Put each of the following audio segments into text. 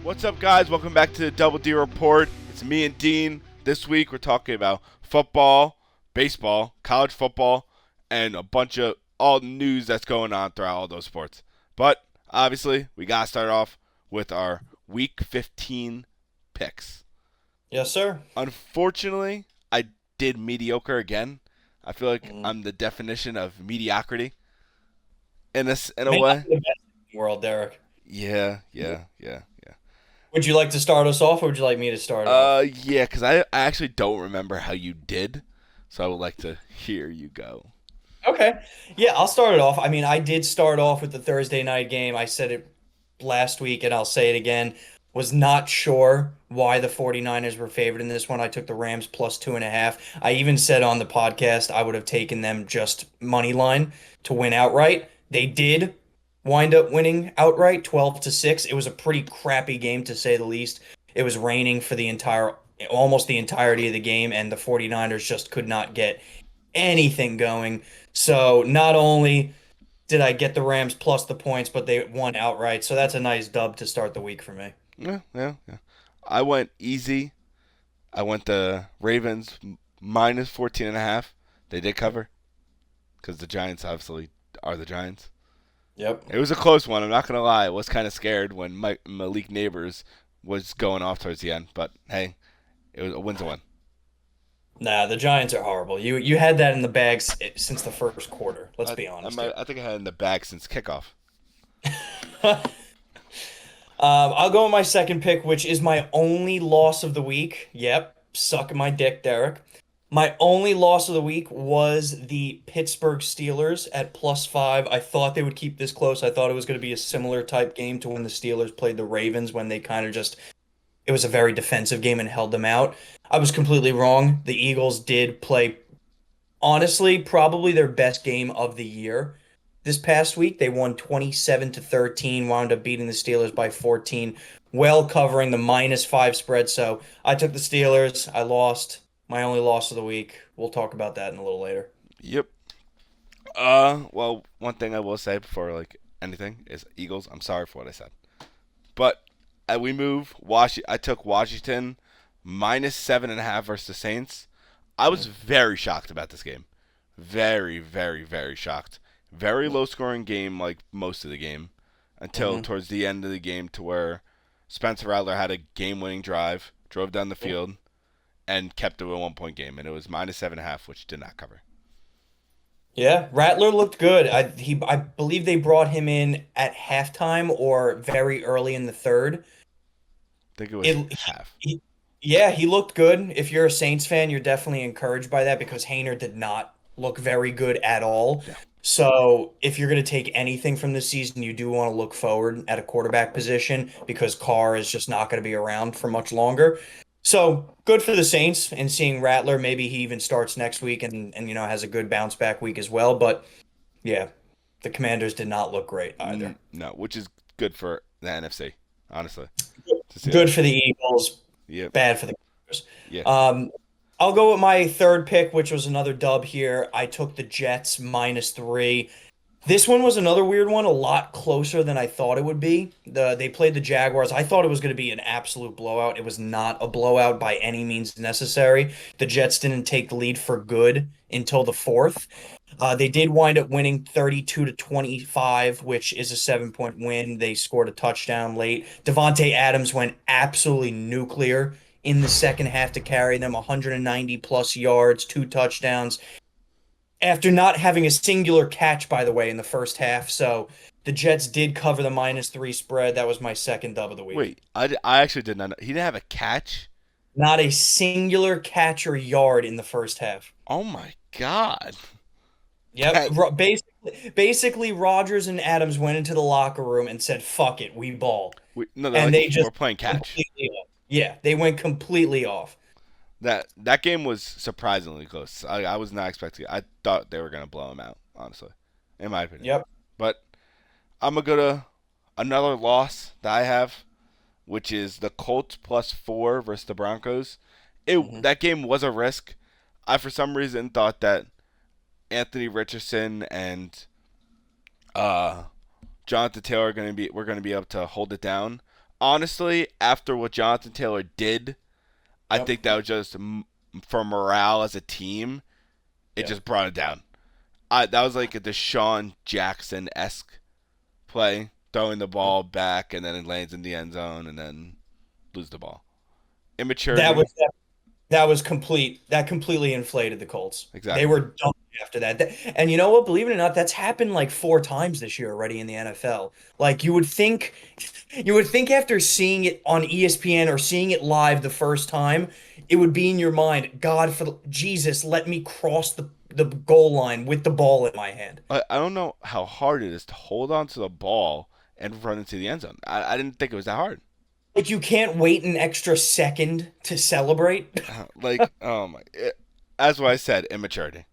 What's up, guys? Welcome back to the Double D Report. It's me and Dean. This week we're talking about football, baseball, college football, and a bunch of all news that's going on throughout all those sports. But obviously, we got to start off with our Week 15 picks. Yes, sir. Unfortunately, I did mediocre again. I feel like Mm. I'm the definition of mediocrity in a May not way. be the best in the world, Derek. Yeah. Would you like to start us off, or would you like me to start it off? Yeah, because I actually don't remember how you did, so I would like to hear you go. Okay. Yeah, I'll start it off. I mean, I did start off with the Thursday night game. I said it last week, and I'll say it again. Was not sure why the 49ers were favored in this one. I took the Rams plus 2.5. I even said on the podcast I would have taken them just money line to win outright. They did wind up winning outright 12-6. It was a pretty crappy game to say the least. It was raining for almost the entirety of the game, and the 49ers just could not get anything going. So not only did I get the Rams plus the points, but they won outright. So that's a nice dub to start the week for me. Yeah. I went easy. I went the Ravens minus 14 and a half. They did cover because the Giants obviously are the Giants. Yep. It was a close one. I'm not gonna lie. I was kind of scared when Malik Neighbors was going off towards the end, but hey, a win's a win. Nah, the Giants are horrible. You had that in the bag since the first quarter. Let's I be I, honest might, here. I think I had it in the bag since kickoff. I'll go with my second pick, which is my only loss of the week. Yep, suck my dick, Derek. My only loss of the week was the Pittsburgh Steelers at +5. I thought they would keep this close. I thought it was going to be a similar type game to when the Steelers played the Ravens when they kind of just it was a very defensive game and held them out. I was completely wrong. The Eagles did play, honestly, probably their best game of the year. This past week, they won 27-13, wound up beating the Steelers by 14, well covering the -5 spread. So I took the Steelers. I lost my only loss of the week. We'll talk about that in a little later. Yep. Well, one thing I will say before like anything is Eagles. I'm sorry for what I said, but we move. I took Washington minus 7.5 versus the Saints. I was very shocked about this game. Very shocked. Very low scoring game, like most of the game, until Mm-hmm. towards the end of the game, to where Spencer Rattler had a game winning drive, drove down the field, and kept it a 1 point game, and it was minus 7.5, which did not cover. Yeah, Rattler looked good. I believe they brought him in at halftime or very early in the third. I think it was It half. Yeah, he looked good. If you're a Saints fan, you're definitely encouraged by that because Hayner did not look very good at all. Yeah. So, if you're going to take anything from this season, you do want to look forward at a quarterback position because Carr is just not going to be around for much longer. So, good for the Saints and seeing Rattler. Maybe he even starts next week and has a good bounce back week as well. But yeah, the Commanders did not look great either. No, which is good for the NFC, honestly, to see Good that. for the Eagles, Yep. bad for the Commanders. Yeah. I'll go with my third pick, which was another dub here. I took the Jets -3. This one was another weird one, a lot closer than I thought it would be. They played the Jaguars. I thought it was going to be an absolute blowout. It was not a blowout by any means necessary. The Jets didn't take the lead for good until the fourth. They did wind up winning 32-25, which is a 7-point win. They scored a touchdown late. Devontae Adams went absolutely nuclear in the second half to carry them 190 plus yards, two touchdowns after not having a singular catch, by the way, in the first half. So the Jets did cover the -3 spread. That was my second dub of the week. Wait, I actually did not know. He didn't have a catch? Not a singular catch or yard in the first half. Oh my god. Yep. That Basically, Rodgers and Adams went into the locker room and said, "Fuck it, we ball," no, they're and like they we're just playing catch. completely off. Yeah, they went completely off. That game was surprisingly close. I was not expecting it. I thought they were gonna blow him out, honestly, in my opinion. Yep. But I'm gonna go to another loss that I have, which is the Colts +4 versus the Broncos. It Hmm. That game was a risk. I for some reason thought that Anthony Richardson and uh, Jonathan Taylor are gonna be we're gonna be able to hold it down. honestly, after what Jonathan Taylor did, I Yep. think that was just for morale as a team. It Yep. just brought it down. That was like a Deshaun Jackson esque play, throwing the Yep. ball back and then it lands in the end zone and then lose the ball. That was Immaturity, that was complete. That completely inflated the Colts. They exactly. were done after that. And you know what? Believe it or not, that's happened like 4 times this year already in the NFL. Like you would think after seeing it on ESPN or seeing it live the first time, it would be in your mind, God for Jesus, let me cross the goal line with the ball in my hand. I don't know how hard it is to hold on to the ball and run into the end zone. I didn't think it was that hard. Like you can't wait an extra second to celebrate. Oh my! As what I said, immaturity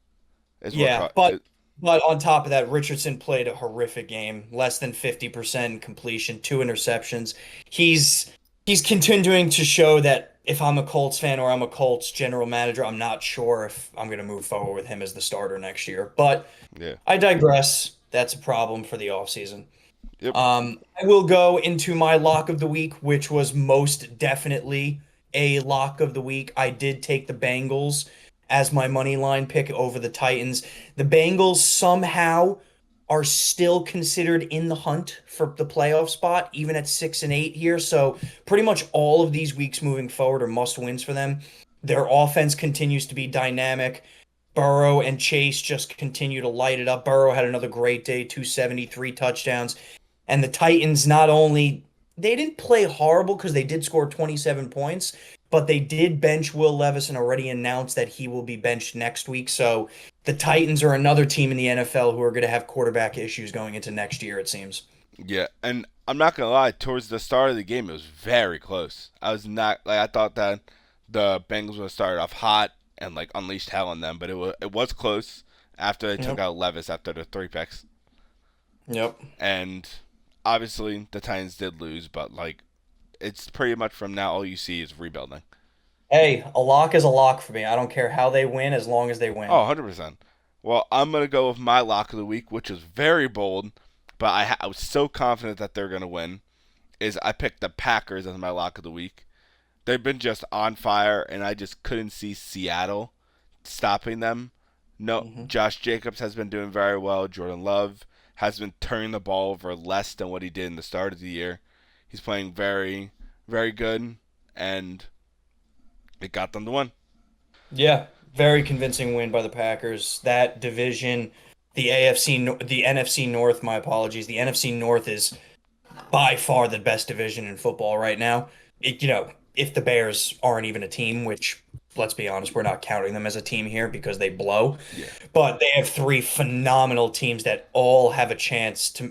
is what Yeah, caught. but on top of that, Richardson played a horrific game, less than 50% completion, 2 interceptions. He's he's continuing to show that if I'm a Colts fan or I'm a Colts general manager, I'm not sure if I'm going to move forward with him as the starter next year. But Yeah. I digress. That's a problem for the offseason. Yep. I will go into my lock of the week, which was most definitely a lock of the week. I did take the Bengals as my money line pick over the Titans. The Bengals somehow are still considered in the hunt for the playoff spot, even at 6-8 here. So pretty much all of these weeks moving forward are must wins for them. Their offense continues to be dynamic. Burrow and Chase just continue to light it up. Burrow had another great day, 273 touchdowns. And the Titans not only they didn't play horrible because they did score 27 points, but they did bench Will Levis and already announced that he will be benched next week. So the Titans are another team in the NFL who are going to have quarterback issues going into next year, it seems. Yeah, and I'm not gonna lie. Towards the start of the game, it was very close. I was not like I thought that the Bengals would start off hot and like unleashed hell on them, but it was close after they took Yep. out Levis after the three picks, Yep. and obviously the Titans did lose, but like it's pretty much from now all you see is rebuilding. Hey, a lock is a lock for me. I don't care how they win as long as they Oh, win. 100%. Well, I'm going to go with my lock of the week, which is very bold, but I was so confident that they're going to win. Is I picked the Packers as my lock of the week. They've been just on fire, and I just couldn't see Seattle stopping them. No, Hmm. Josh Jacobs has been doing very well. Jordan Love has been turning the ball over less than what he did in the start of the year. He's playing very, very good, and it got them to win. Yeah, very convincing win by the Packers. That division, the AFC, the NFC North, my apologies. The NFC North is by far the best division in football right now. If the Bears aren't even a team, which let's be honest, we're not counting them as a team here because they blow, Yeah. but they have three phenomenal teams that all have a chance to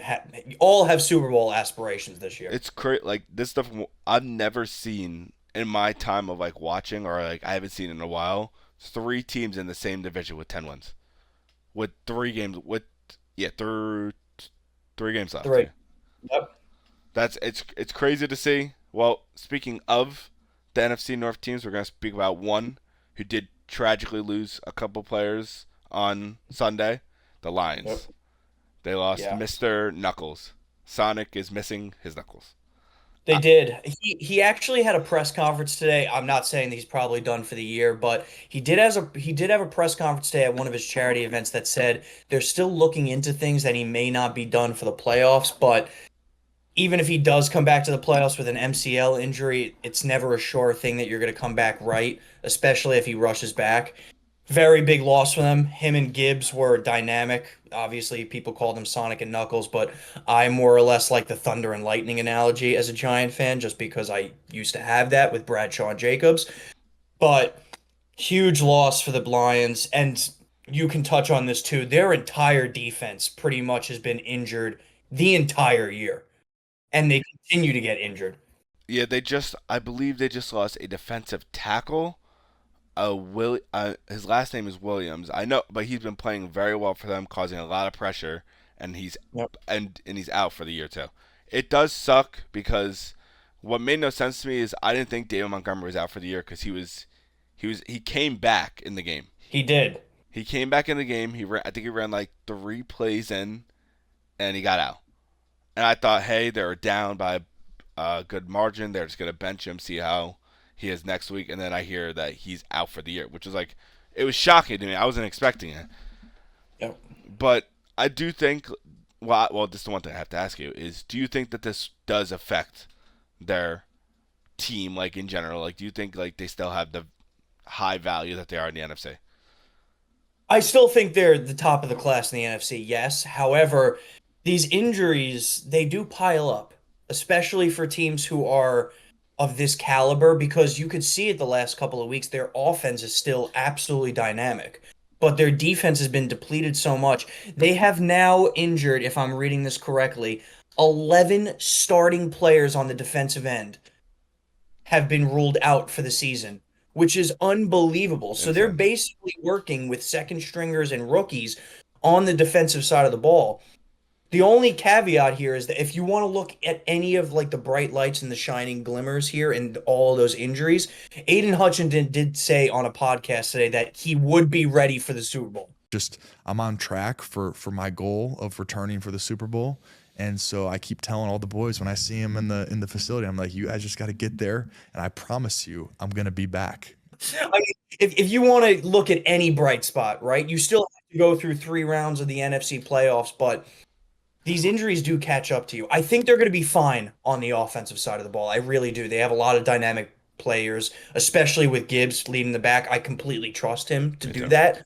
all have Super Bowl aspirations this year. It's crazy. Like this stuff I've never seen in my time of like watching, or like I haven't seen in a while. Three teams in the same division with 10 wins, with 3 games, with yeah, 3 games left. Three. Yeah, Yep. it's crazy to see. Well, speaking of the NFC North teams, we're gonna speak about one who did tragically lose a couple players on Sunday. The Yep. Lions. They lost Yeah. Mr. Knuckles. Sonic is missing his knuckles. They did. He actually had a press conference today. I'm not saying that he's probably done for the year, but he did have a press conference today at one of his charity events that said they're still looking into things that he may not be done for the playoffs, but even if he does come back to the playoffs with an MCL injury, it's never a sure thing that you're going to come back right, especially if he rushes back. Very big loss for them. Him and Gibbs were dynamic. Obviously, people called them Sonic and Knuckles, but I more or less like the Thunder and Lightning analogy as a Giant fan, just because I used to have that with Bradshaw and Jacobs. But huge loss for the Lions, and you can touch on this too. Their entire defense pretty much has been injured the entire year, and they continue to get injured. Yeah, I believe they just lost a defensive tackle. His last name is Williams. I know, but he's been playing very well for them, causing a lot of pressure, and Yep. he's out for the year too. It does suck because what made no sense to me is I didn't think David Montgomery was out for the year because he came back in the game. He did. He came back in the game. I think he ran like 3 plays in, and he got out. And I thought, hey, they're down by a good margin. They're just gonna bench him, see how he is next week, and then I hear that he's out for the year, which was like, it was shocking to me. I wasn't expecting it, Yep. but I do think. Well, this is the one thing I have to ask you is: do you think that this does affect their team, like in general? Like, do you think like they still have the high value that they are in the NFC? I still think they're the top of the class in the NFC, yes. However, these injuries, they do pile up, especially for teams who are of this caliber, because you could see it the last couple of weeks, their offense is still absolutely dynamic. But their defense has been depleted so much. They have now injured, if I'm reading this correctly, 11 starting players on the defensive end have been ruled out for the season, which is unbelievable. So they're Insane. basically working with second stringers and rookies on the defensive side of the ball. The only caveat here is that if you want to look at any of like the bright lights and the shining glimmers here and all of those injuries, Aiden Hutchinson did say on a podcast today that he would be ready for the Super Bowl. Just I'm on track for my goal of returning for the Super Bowl. And so I keep telling all the boys when I see him in the facility, I'm like, you guys just got to get there, and I promise you, I'm gonna be back. I mean, if you want to look at any bright spot, right, you still have to go through 3 rounds of the NFC playoffs, but these injuries do catch up to you. I think they're going to be fine on the offensive side of the ball. I really do. They have a lot of dynamic players, especially with Gibbs leading the back. I completely trust him to Me do too. that.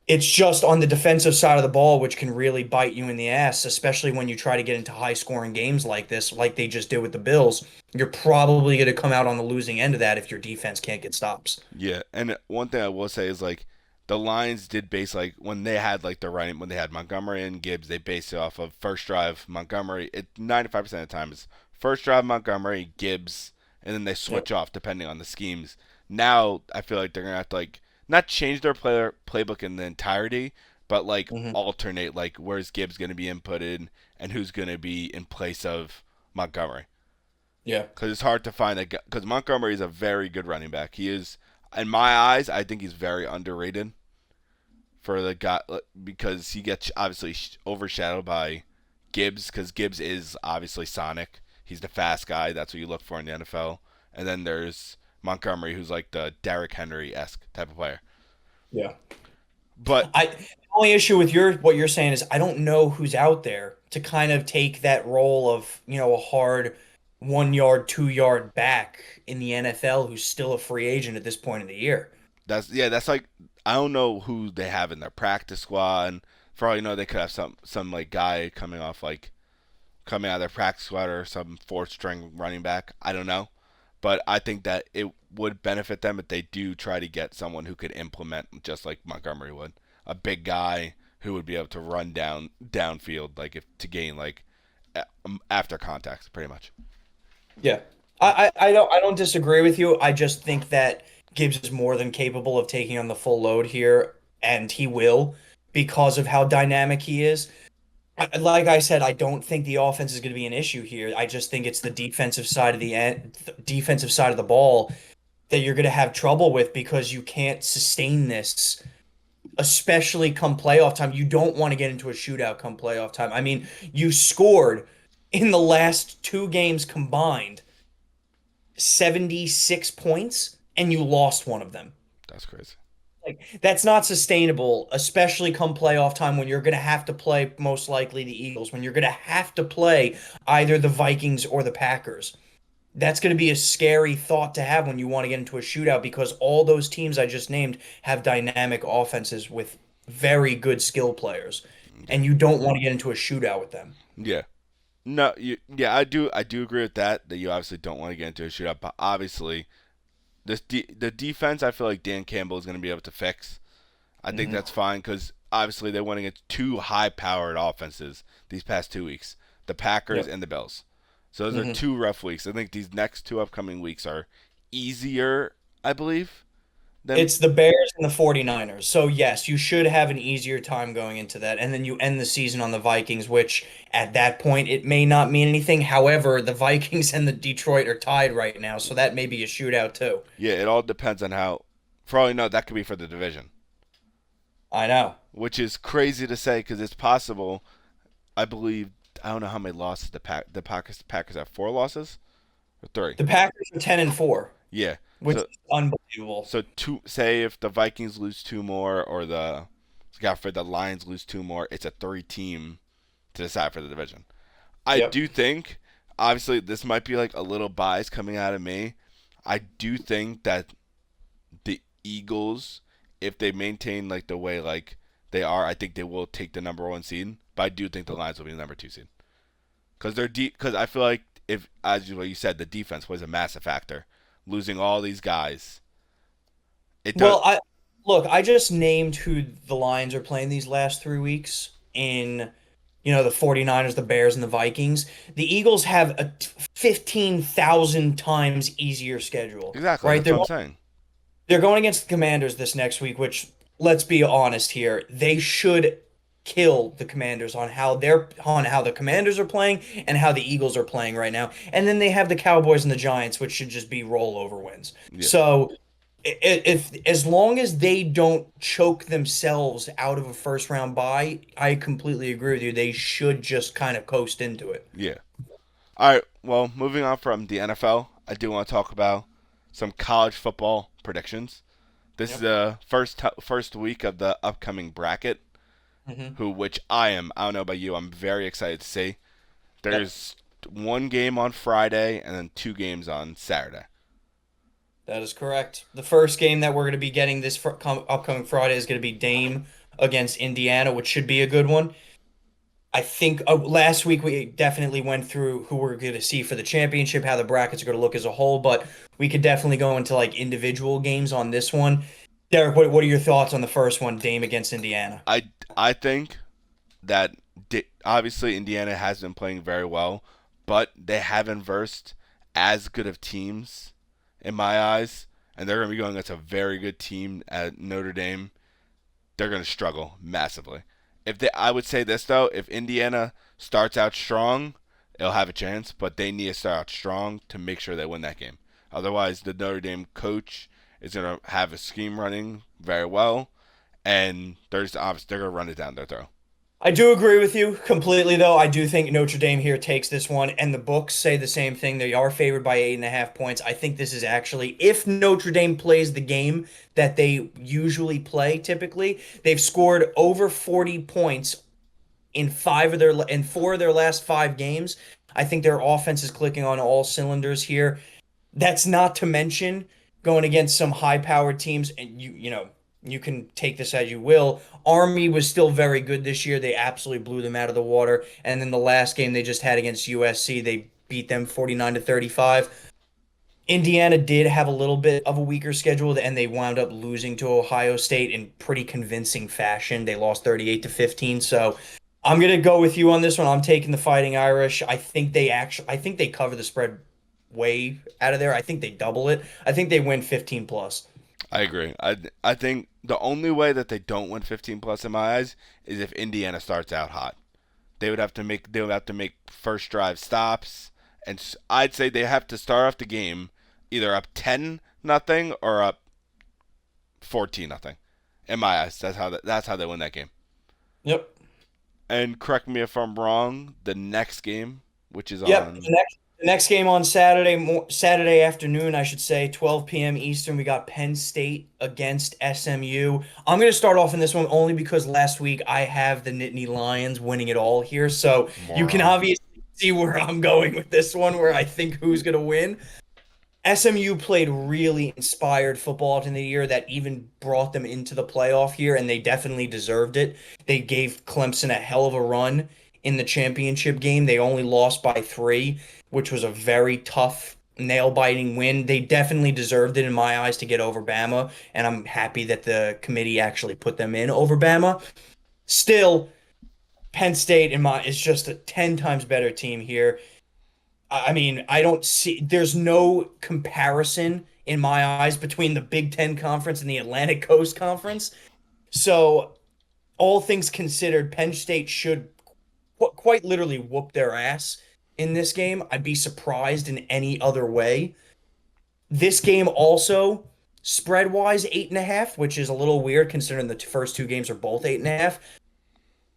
It's just on the defensive side of the ball, which can really bite you in the ass, especially when you try to get into high scoring games like this, like they just did with the Bills. You're probably going to come out on the losing end of that if your defense can't get stops. Yeah, and one thing I will say is like the Lions did base like when they had like the running when they had Montgomery and Gibbs, they based it off of first drive Montgomery. It 95% of the time is first drive Montgomery, Gibbs, and then they Yep. switch off depending on the schemes. Now I feel like they're gonna have to like not change their player playbook in the entirety, but like Hmm. alternate like where's Gibbs gonna be inputted and who's gonna be in place of Montgomery. Yeah. Because it's hard to find a because Montgomery is a very good running back. He is, in my eyes, I think he's very underrated for the guy because he gets obviously overshadowed by Gibbs because Gibbs is obviously Sonic. He's the fast guy. That's what you look for in the NFL. And then there's Montgomery, who's like the Derrick Henry esque type of player. Yeah. But The only issue with your what you're saying is I don't know who's out there to kind of take that role of, a hard 1 yard, 2 yard back in the NFL who's still a free agent at this point in the year. that's like I don't know who they have in their practice squad. And for all you know, they could have some like guy coming out of their practice squad or some fourth string running back. I don't know. But I think that it would benefit them if they do try to get someone who could implement just like Montgomery would. A big guy who would be able to run downfield like if to gain like after contact pretty much. Yeah. I don't disagree with you. I just think that Gibbs is more than capable of taking on the full load here, and he will because of how dynamic he is. Like I said, I don't think the offense is going to be an issue here. I just think it's the defensive side of the ball that you're going to have trouble with because you can't sustain this, especially come playoff time. You don't want to get into a shootout come playoff time. I mean, you scored in the last 2 games combined 76 points and you lost one of them. That's crazy. Like that's not sustainable, especially come playoff time when you're going to have to play most likely the Eagles, when you're going to have to play either the Vikings or the Packers. That's going to be a scary thought to have when you want to get into a shootout because all those teams I just named have dynamic offenses with very good skill players, Yeah. and you don't want to get into a shootout with them. Yeah. No, yeah, I do agree with that. That you obviously don't want to get into a shootout, but obviously the defense I feel like Dan Campbell is going to be able to fix. I think Hmm. that's fine because obviously they're winning against two high-powered offenses these past 2 weeks, the Packers Yep. and the Bills. So those are Hmm. two rough weeks. I think these next two upcoming weeks are easier, I believe. Than It's the Bears and the 49ers. So, yes, you should have an easier time going into that. And then you end the season on the Vikings, which at that point, it may not mean anything. However, the Vikings and the Detroit are tied right now. So that may be a shootout, too. yeah, it all depends on how. For all you know, that could be for the division, I know. which is crazy to say because it's possible. I believe I don't know how many losses Packers have 4 losses or 3. The Packers are 10-4, Yeah. which So is unbelievable. so two say if the Vikings lose 2 more or the God forbid the Lions lose 2 more, it's a 3 team to decide for the division. I Yep. do think obviously this might be like a little bias coming out of me. I do think that the Eagles, if they maintain like the way like they are, I think they will take the number 1 seed. But I do think the Lions will be the number 2 seed because they're deep. Because I feel like if, as you said, the defense was a massive factor. Losing all these guys, it does. Well, I just named who the Lions are playing these last 3 weeks in, the 49ers, the Bears, and the Vikings. The Eagles have a 15,000 times easier schedule, Exactly, right? that's what I'm saying. They're going against the Commanders this next week, which, let's be honest here, they should kill the Commanders on how the Commanders are playing and how the Eagles are playing right now. And then they have the Cowboys and the Giants, which should just be rollover wins. Yeah, So if as long as they don't choke themselves out of a first round bye, I completely agree with you. They should just kind of coast into it. yeah. All right. Well, moving on from the NFL, I do want to talk about some college football predictions. This is Yep. the first week of the upcoming bracket. Hmm. Which I don't know about you, I'm very excited to see. Yep. There's 1 game on Friday and then 2 games on Saturday. That is correct. The first game that we're going to be getting this upcoming Friday is going to be Dame against Indiana, which should be a good one. I think last week we definitely went through who we're going to see for the championship, how the brackets are going to look as a whole, but we could definitely go into like individual games on this one. Derek, what are your thoughts on the first one, Dame against Indiana? I think that obviously Indiana has been playing very well, but they haven't versed as good of teams in my eyes, and they're going to be going against a very good team at Notre Dame. They're going to struggle massively. I would say this though, if Indiana starts out strong, it'll have a chance, but they need to start out strong to make sure they win that game. Otherwise, the Notre Dame coach is going to have a scheme running very well, and they're going to run it down their throat. I do agree with you completely, though. I do think Notre Dame here takes this one, and the books say the same thing. They are favored by 8.5 points. I think this is actually, if Notre Dame plays the game that they usually play, typically, they've scored over 40 points in 4 of their last 5 games. I think their offense is clicking on all cylinders here. That's not to mention going against some high-powered teams, and you can take this as you will. Army was still very good this year. They absolutely blew them out of the water. And then the last game they just had against USC, they beat them 49-35. Indiana did have a little bit of a weaker schedule, and they wound up losing to Ohio State in pretty convincing fashion. They lost 38-15. So I'm gonna go with you on this one. I'm taking the Fighting Irish. I think they cover the spread way out of there. I think they double it. I think they win 15 plus. I agree. I think the only way that they don't win 15 plus in my eyes is if Indiana starts out hot. They would have to make first drive stops, and I'd say they have to start off the game either up 10-0 or up 14-0. In my eyes, that's how they win that game. Yep. And correct me if I'm wrong. The next game, which is Yep. on The next game on Saturday afternoon, I should say, 12 p.m. Eastern, we got Penn State against SMU. I'm going to start off in this one only because last week I have the Nittany Lions winning it all here. So you can moron. obviously see where I'm going with this one, where I think who's going to win. SMU played really inspired football in the year that even brought them into the playoff here, and they definitely deserved it. They gave Clemson a hell of a run in the championship game. They only lost by 3, which was a very tough, nail-biting win. They definitely deserved it in my eyes to get over Bama, and I'm happy that the committee actually put them in over Bama. Still, Penn State is just a 10 times better team here. I mean, I don't see there's no comparison in my eyes between the Big Ten Conference and the Atlantic Coast Conference. So, all things considered, Penn State should quite literally whoop their ass in this game. I'd be surprised in any other way. This game also, spread wise, 8.5, which is a little weird considering the first 2 games are both 8.5.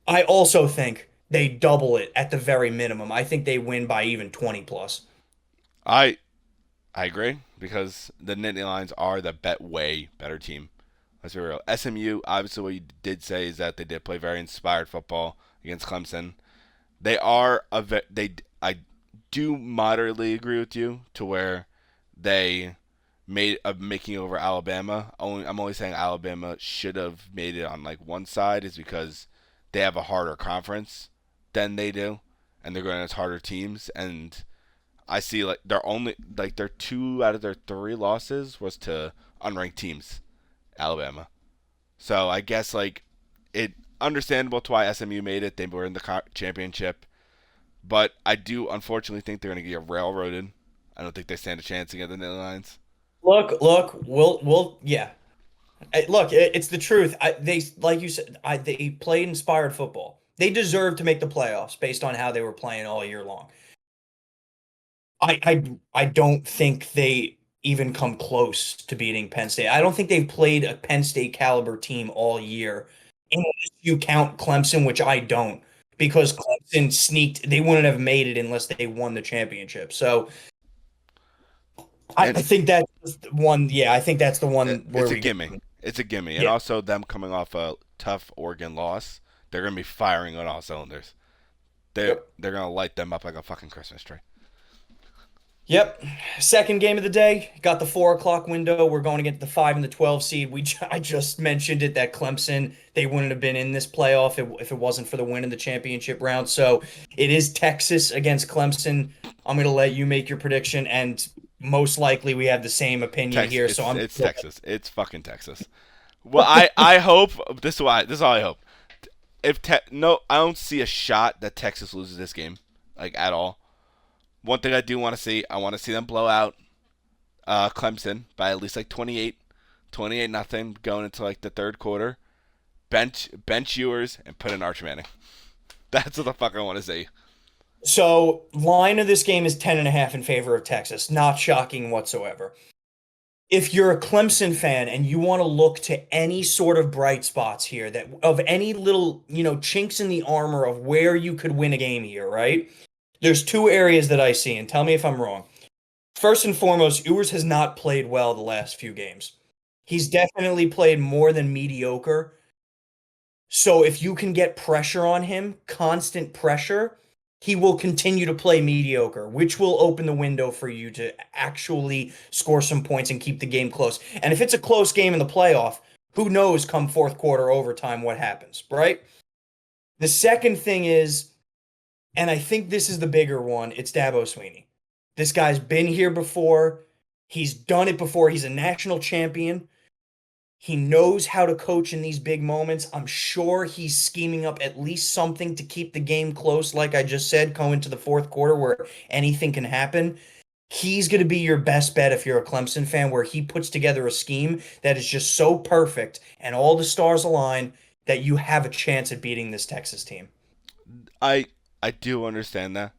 I also think they double it at the very minimum. I think they win by even 20 plus. I I agree because the Nittany Lions are the way better team. Let's be real. SMU, obviously, what you did say is that they did play very inspired football against Clemson. They are I do moderately agree with you to where they made a making over Alabama. I'm only saying Alabama should have made it on like one side is because they have a harder conference than they do, and they're going against harder teams. And I see like their two out of their three losses was to unranked teams, Alabama. So I guess like it understandable to why SMU made it. They were in the championship, but I do unfortunately think they're going to get railroaded. I don't think they stand a chance against the Netherlands. Look, yeah. Look, it's the truth. They, like you said, they played inspired football. They deserve to make the playoffs based on how they were playing all year long. I don't think they even come close to beating Penn State. I don't think they've played a Penn State caliber team all year, unless you count Clemson, which I don't, because Clemson sneaked. They wouldn't have made it unless they won the championship. So I And think that's the one. Yeah, I think that's the one where it's a we get. gimme. It's a gimme. And Yeah. also them coming off a tough Oregon loss, they're going to be firing on all cylinders. Yep. They're going to light them up like a fucking Christmas tree. Yep. Second game of the day. Got the 4 o'clock window. We're going to get the 5 and the 12 seed. I just mentioned it that Clemson, they wouldn't have been in this playoff if it wasn't for the win in the championship round. So it is Texas against Clemson. I'm going to let you make your prediction, and most likely we have the same opinion here. So It's Texas. It's fucking Texas. Well, I hope this is all I hope. If no, I don't see a shot that Texas loses this game, like at all. One thing I do want to see, I want to see them blow out Clemson by at least like 28 nothing going into like the third quarter. Bench Ewers and put in Arch Manning. That's what the fuck I want to see. So line of this game is 10.5 in favor of Texas. Not shocking whatsoever. If you're a Clemson fan and you want to look to any sort of bright spots here that of any little, chinks in the armor of where you could win a game here, right? There's two areas that I see, and tell me if I'm wrong. First and foremost, Ewers has not played well the last few games. He's definitely played more than mediocre. So if you can get pressure on him, constant pressure, he will continue to play mediocre, which will open the window for you to actually score some points and keep the game close. And if it's a close game in the playoff, who knows come fourth quarter overtime what happens, right? The second thing is, and I think this is the bigger one, it's Dabo Swinney. This guy's been here before. He's done it before. He's a national champion. He knows how to coach in these big moments. I'm sure he's scheming up at least something to keep the game close, like I just said, going to the fourth quarter where anything can happen. He's going to be your best bet if you're a Clemson fan, where he puts together a scheme that is just so perfect and all the stars align that you have a chance at beating this Texas team. I do understand that,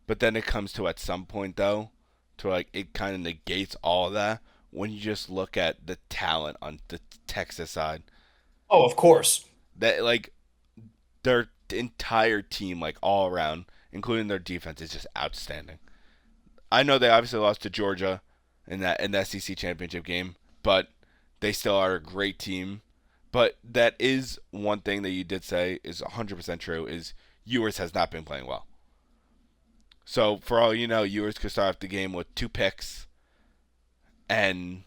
but then it comes to at some point though, to like it kind of negates all of that when you just look at the talent on the Texas side. Oh, of course. That like their entire team, like all around, including their defense, is just outstanding. I know they obviously lost to Georgia in the SEC championship game, but they still are a great team. But that is one thing that you did say is 100% true is Ewers has not been playing well. So for all you know, Ewers could start off the game with 2 picks and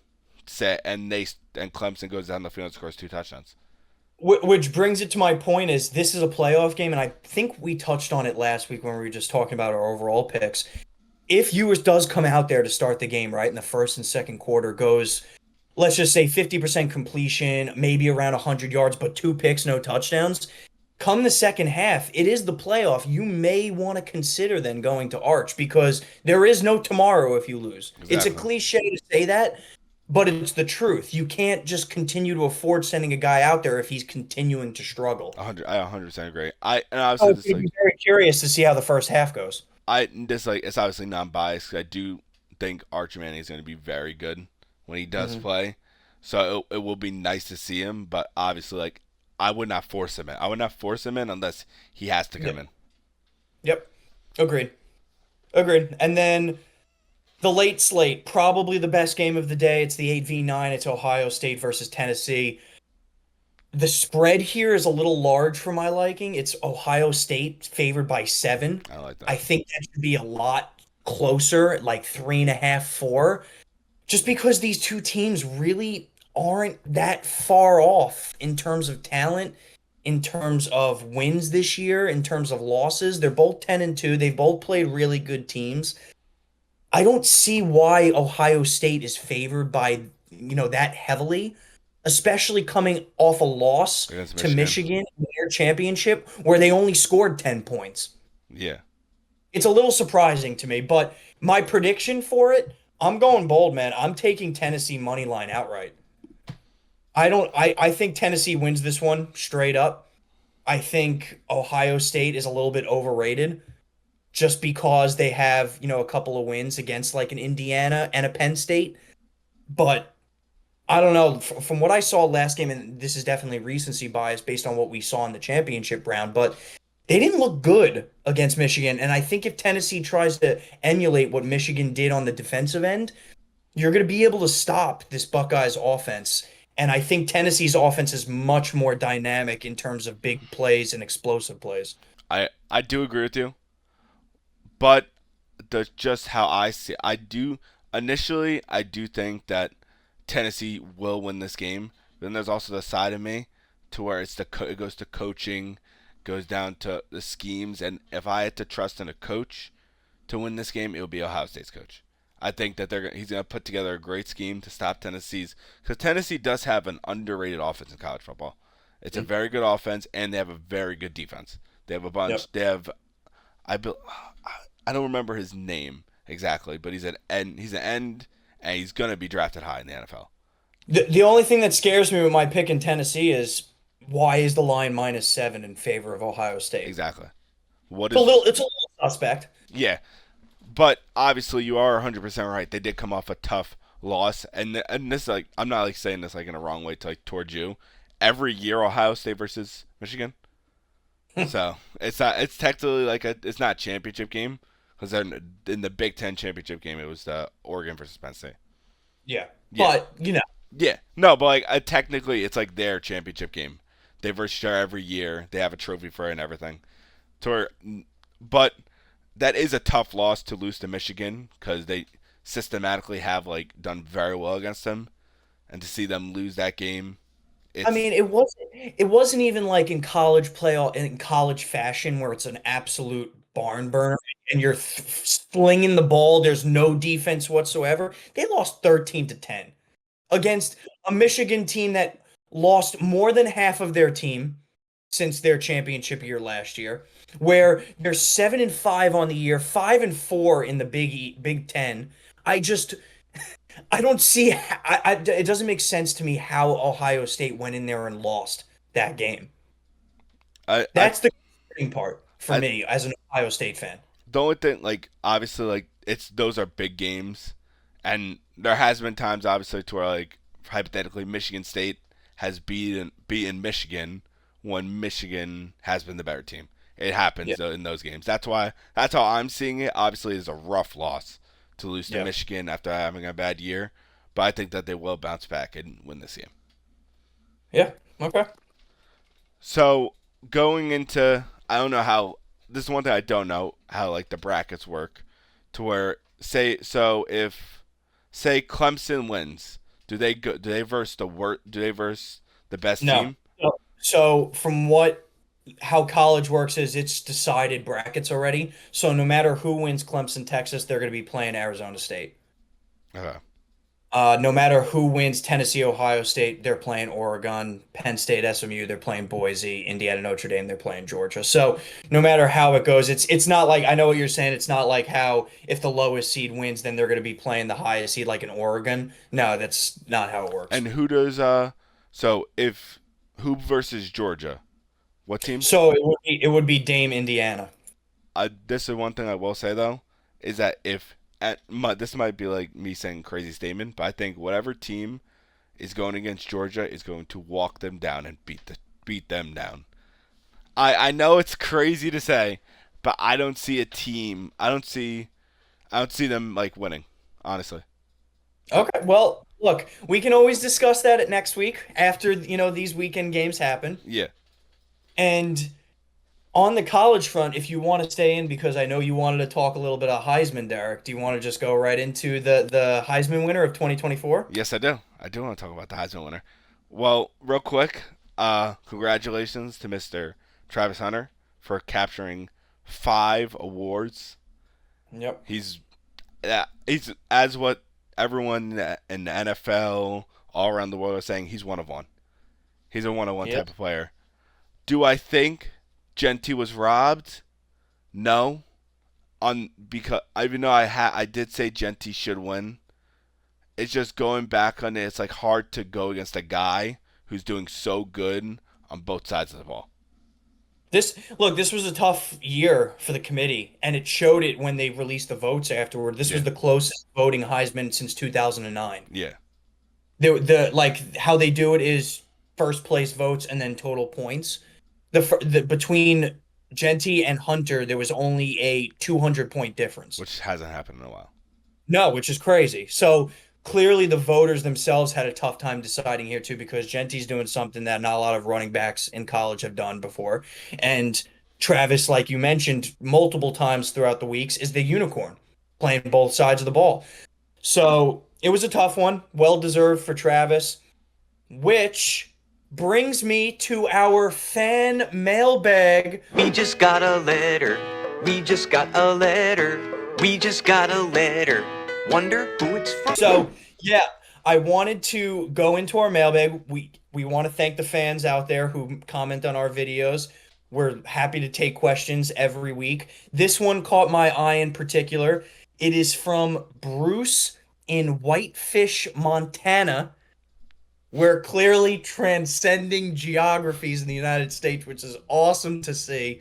and Clemson goes down the field and scores 2 touchdowns. Which brings it to my point is this is a playoff game, and I think we touched on it last week when we were just talking about our overall picks. If Ewers does come out there to start the game, right, in the first and second quarter, goes, let's just say 50% completion, maybe around 100 yards, but 2 picks, no touchdowns. Come the second half, it is the playoff. You may want to consider then going to Arch because there is no tomorrow if you lose. Exactly. It's a cliche to say that, but it's the truth. You can't just continue to afford sending a guy out there if he's continuing to struggle. I 100% agree. And I obviously would this be very curious to see how the first half goes. it's obviously non-biased. I do think Archie Manning is going to be very good when he does play. So it will be nice to see him, but obviously like I would not force him in. I would not force him in unless he has to come in. Yep. Agreed. Agreed. And then the late slate, probably the best game of the day. It's the 8v9. It's Ohio State versus Tennessee. The spread here is a little large for my liking. It's Ohio State favored by 7. I like I that. think that should be a lot closer, like 3.5, 4, just because these two teams really aren't that far off in terms of talent, in terms of wins this year, in terms of losses. They're both 10-2. They've both played really good teams. I don't see why Ohio State is favored by, that heavily, especially coming off a loss Against to Michigan. Michigan in their championship where they only scored 10 points. Yeah. It's a little surprising to me, but my prediction for it, I'm going bold, man. I'm taking Tennessee money line outright. I think Tennessee wins this one straight up. I think Ohio State is a little bit overrated just because they have, a couple of wins against like an Indiana and a Penn State. But I don't know. From what I saw last game, and this is definitely recency bias based on what we saw in the championship round, but they didn't look good against Michigan. And I think if Tennessee tries to emulate what Michigan did on the defensive end, you're going to be able to stop this Buckeyes offense. And I think Tennessee's offense is much more dynamic in terms of big plays and explosive plays. I do agree with you, but the just how I see I do initially I do think that Tennessee will win this game. Then there's also the side of me to where it goes to coaching, goes down to the schemes, and if I had to trust in a coach to win this game, it would be Ohio State's coach. I think that he's going to put together a great scheme to stop Tennessee's, because Tennessee does have an underrated offense in college football. It's a very good offense, and they have a very good defense. They have a Yep. bunch. They have I be- I don't remember his name exactly, but he's an end, and he's going to be drafted high in the NFL. The only thing that scares me with my pick in Tennessee is why is the line -7 in favor of Ohio State? Exactly. What It's a is little, it's a little suspect. Yeah, but obviously you are 100% right. They did come off a tough loss, and this like I'm not like saying this like in a wrong way to like towards you. Every year Ohio State versus Michigan, so it's technically like it's not a championship game because in the Big Ten championship game it was the Oregon versus Penn State. Yeah. Yeah, But, yeah, no, but like technically it's like their championship game. They versus each other every year. They have a trophy for it and everything. To where, but that is a tough loss to lose to Michigan because they systematically have like done very well against them, and to see them lose that game, I it's mean, it wasn't even like in college playoff in college fashion where it's an absolute barn burner and you're slinging the ball. There's no defense whatsoever. They lost 13-10 against a Michigan team that lost more than half of their team since their championship year last year, where they're 7-5 on the year, 5-4 in the Big Ten. I just I don't see. It doesn't make sense to me how Ohio State went in there and lost that game. I I That's the concerning part for I me as an Ohio State fan. the only thing like obviously like it's those are big games, and there has been times obviously to where like hypothetically Michigan State has beaten Michigan when Michigan has been the better team. It happens Yeah, though in those games. That's how I'm seeing it. Obviously, it's a rough loss to lose to yeah, Michigan after having a bad year, but I think that they will bounce back and win this game. yeah. Okay. So going into I don't know how this is one thing I don't know how like the brackets work to where if say Clemson wins, do they verse the best No. team? So from how college works is it's decided brackets already. So no matter who wins Clemson, Texas, they're going to be playing Arizona State. Okay. No matter who wins Tennessee, Ohio State, they're playing Oregon, Penn State, SMU, they're playing Boise, Indiana, Notre Dame, they're playing Georgia. So no matter how it goes, it's not like I know what you're saying. It's not like how if the lowest seed wins, then they're going to be playing the highest seed like in Oregon. No, that's not how it works. And so if who versus Georgia? What team? So it would be Dame, Indiana. This is one thing I will say though, is that if this might be like me saying a crazy statement, but I think whatever team is going against Georgia is going to walk them down and beat them down. I know it's crazy to say, but I don't see a team. I don't see them like winning. Honestly. Uh, Okay, well, look, we can always discuss that at next week after, these weekend games happen. yeah. And on the college front, if you want to stay in, because I know you wanted to talk a little bit of Heisman, Derek, do you want to just go right into the Heisman winner of 2024? Yes, I do. I do want to talk about the Heisman winner. Well, real quick, congratulations to Mr. Travis Hunter for capturing 5 awards. Yep. He's as what everyone in the NFL all around the world are saying. He's one of one. He's a one-on-one Yep. type of player. Do I think Genti was robbed? No. On because even though I did say Genti should win, it's just going back on it. It's like hard to go against a guy who's doing so good on both sides of the ball. This was a tough year for the committee, and it showed it when they released the votes afterward. This was Yeah, the closest voting Heisman since 2009. yeah. The like how they do it is first place votes and then total points. The between Genty and Hunter, there was only a 200 point difference. Which hasn't happened in a while. No, which is crazy. So clearly the voters themselves had a tough time deciding here too, because Genty's doing something that not a lot of running backs in college have done before. And Travis, like you mentioned multiple times throughout the weeks, is the unicorn playing both sides of the ball. So it was a tough one, well deserved for Travis, which brings me to our fan mailbag. We just got a letter. We just got a letter. We just got a letter. Wonder who it's from. So, yeah, I wanted to go into our mailbag. We want to thank the fans out there who comment on our videos. We're happy to take questions every week. This one caught my eye in particular. It is from Bruce in Whitefish, Montana. We're clearly transcending geographies in the United States, which is awesome to see.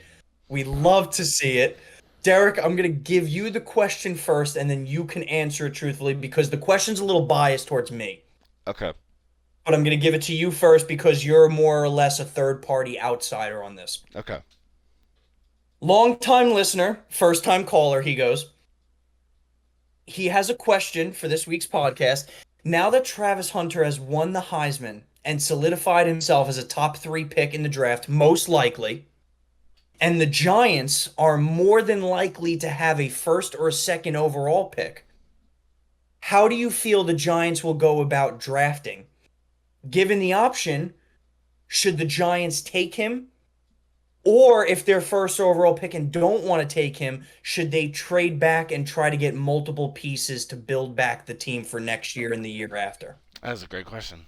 We love to see it. Derek, I'm going to give you the question first, and then you can answer it truthfully because the question's a little biased towards me. Okay. But I'm going to give it to you first because you're more or less a third party outsider on this. Okay. Long time listener, first time caller, he goes. He has a question for this week's podcast. Now that Travis Hunter has won the Heisman and solidified himself as a top 3 pick in the draft, most likely, and the Giants are more than likely to have a first or a second overall pick, how do you feel the Giants will go about drafting? Given the option, should the Giants take him? Or if they're first overall pick and don't want to take him, should they trade back and try to get multiple pieces to build back the team for next year and the year after? That's a great question.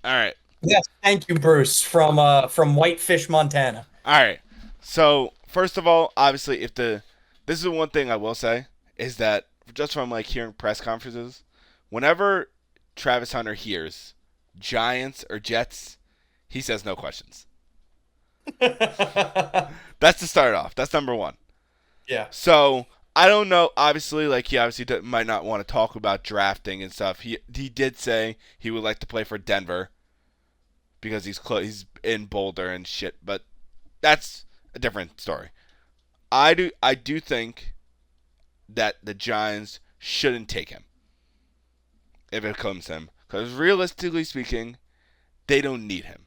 All right. Yes, thank you, Bruce, from Whitefish, Montana. All right. So first of all, obviously, this is the one thing I will say is that just from like hearing press conferences, whenever Travis Hunter hears Giants or Jets, he says no questions. That's to start off. That's number one. Yeah. So I don't know. Obviously, like he obviously might not want to talk about drafting and stuff. He did say he would like to play for Denver because he's in Boulder and shit. But that's a different story. I do think that the Giants shouldn't take him if it comes to him because realistically speaking, they don't need him.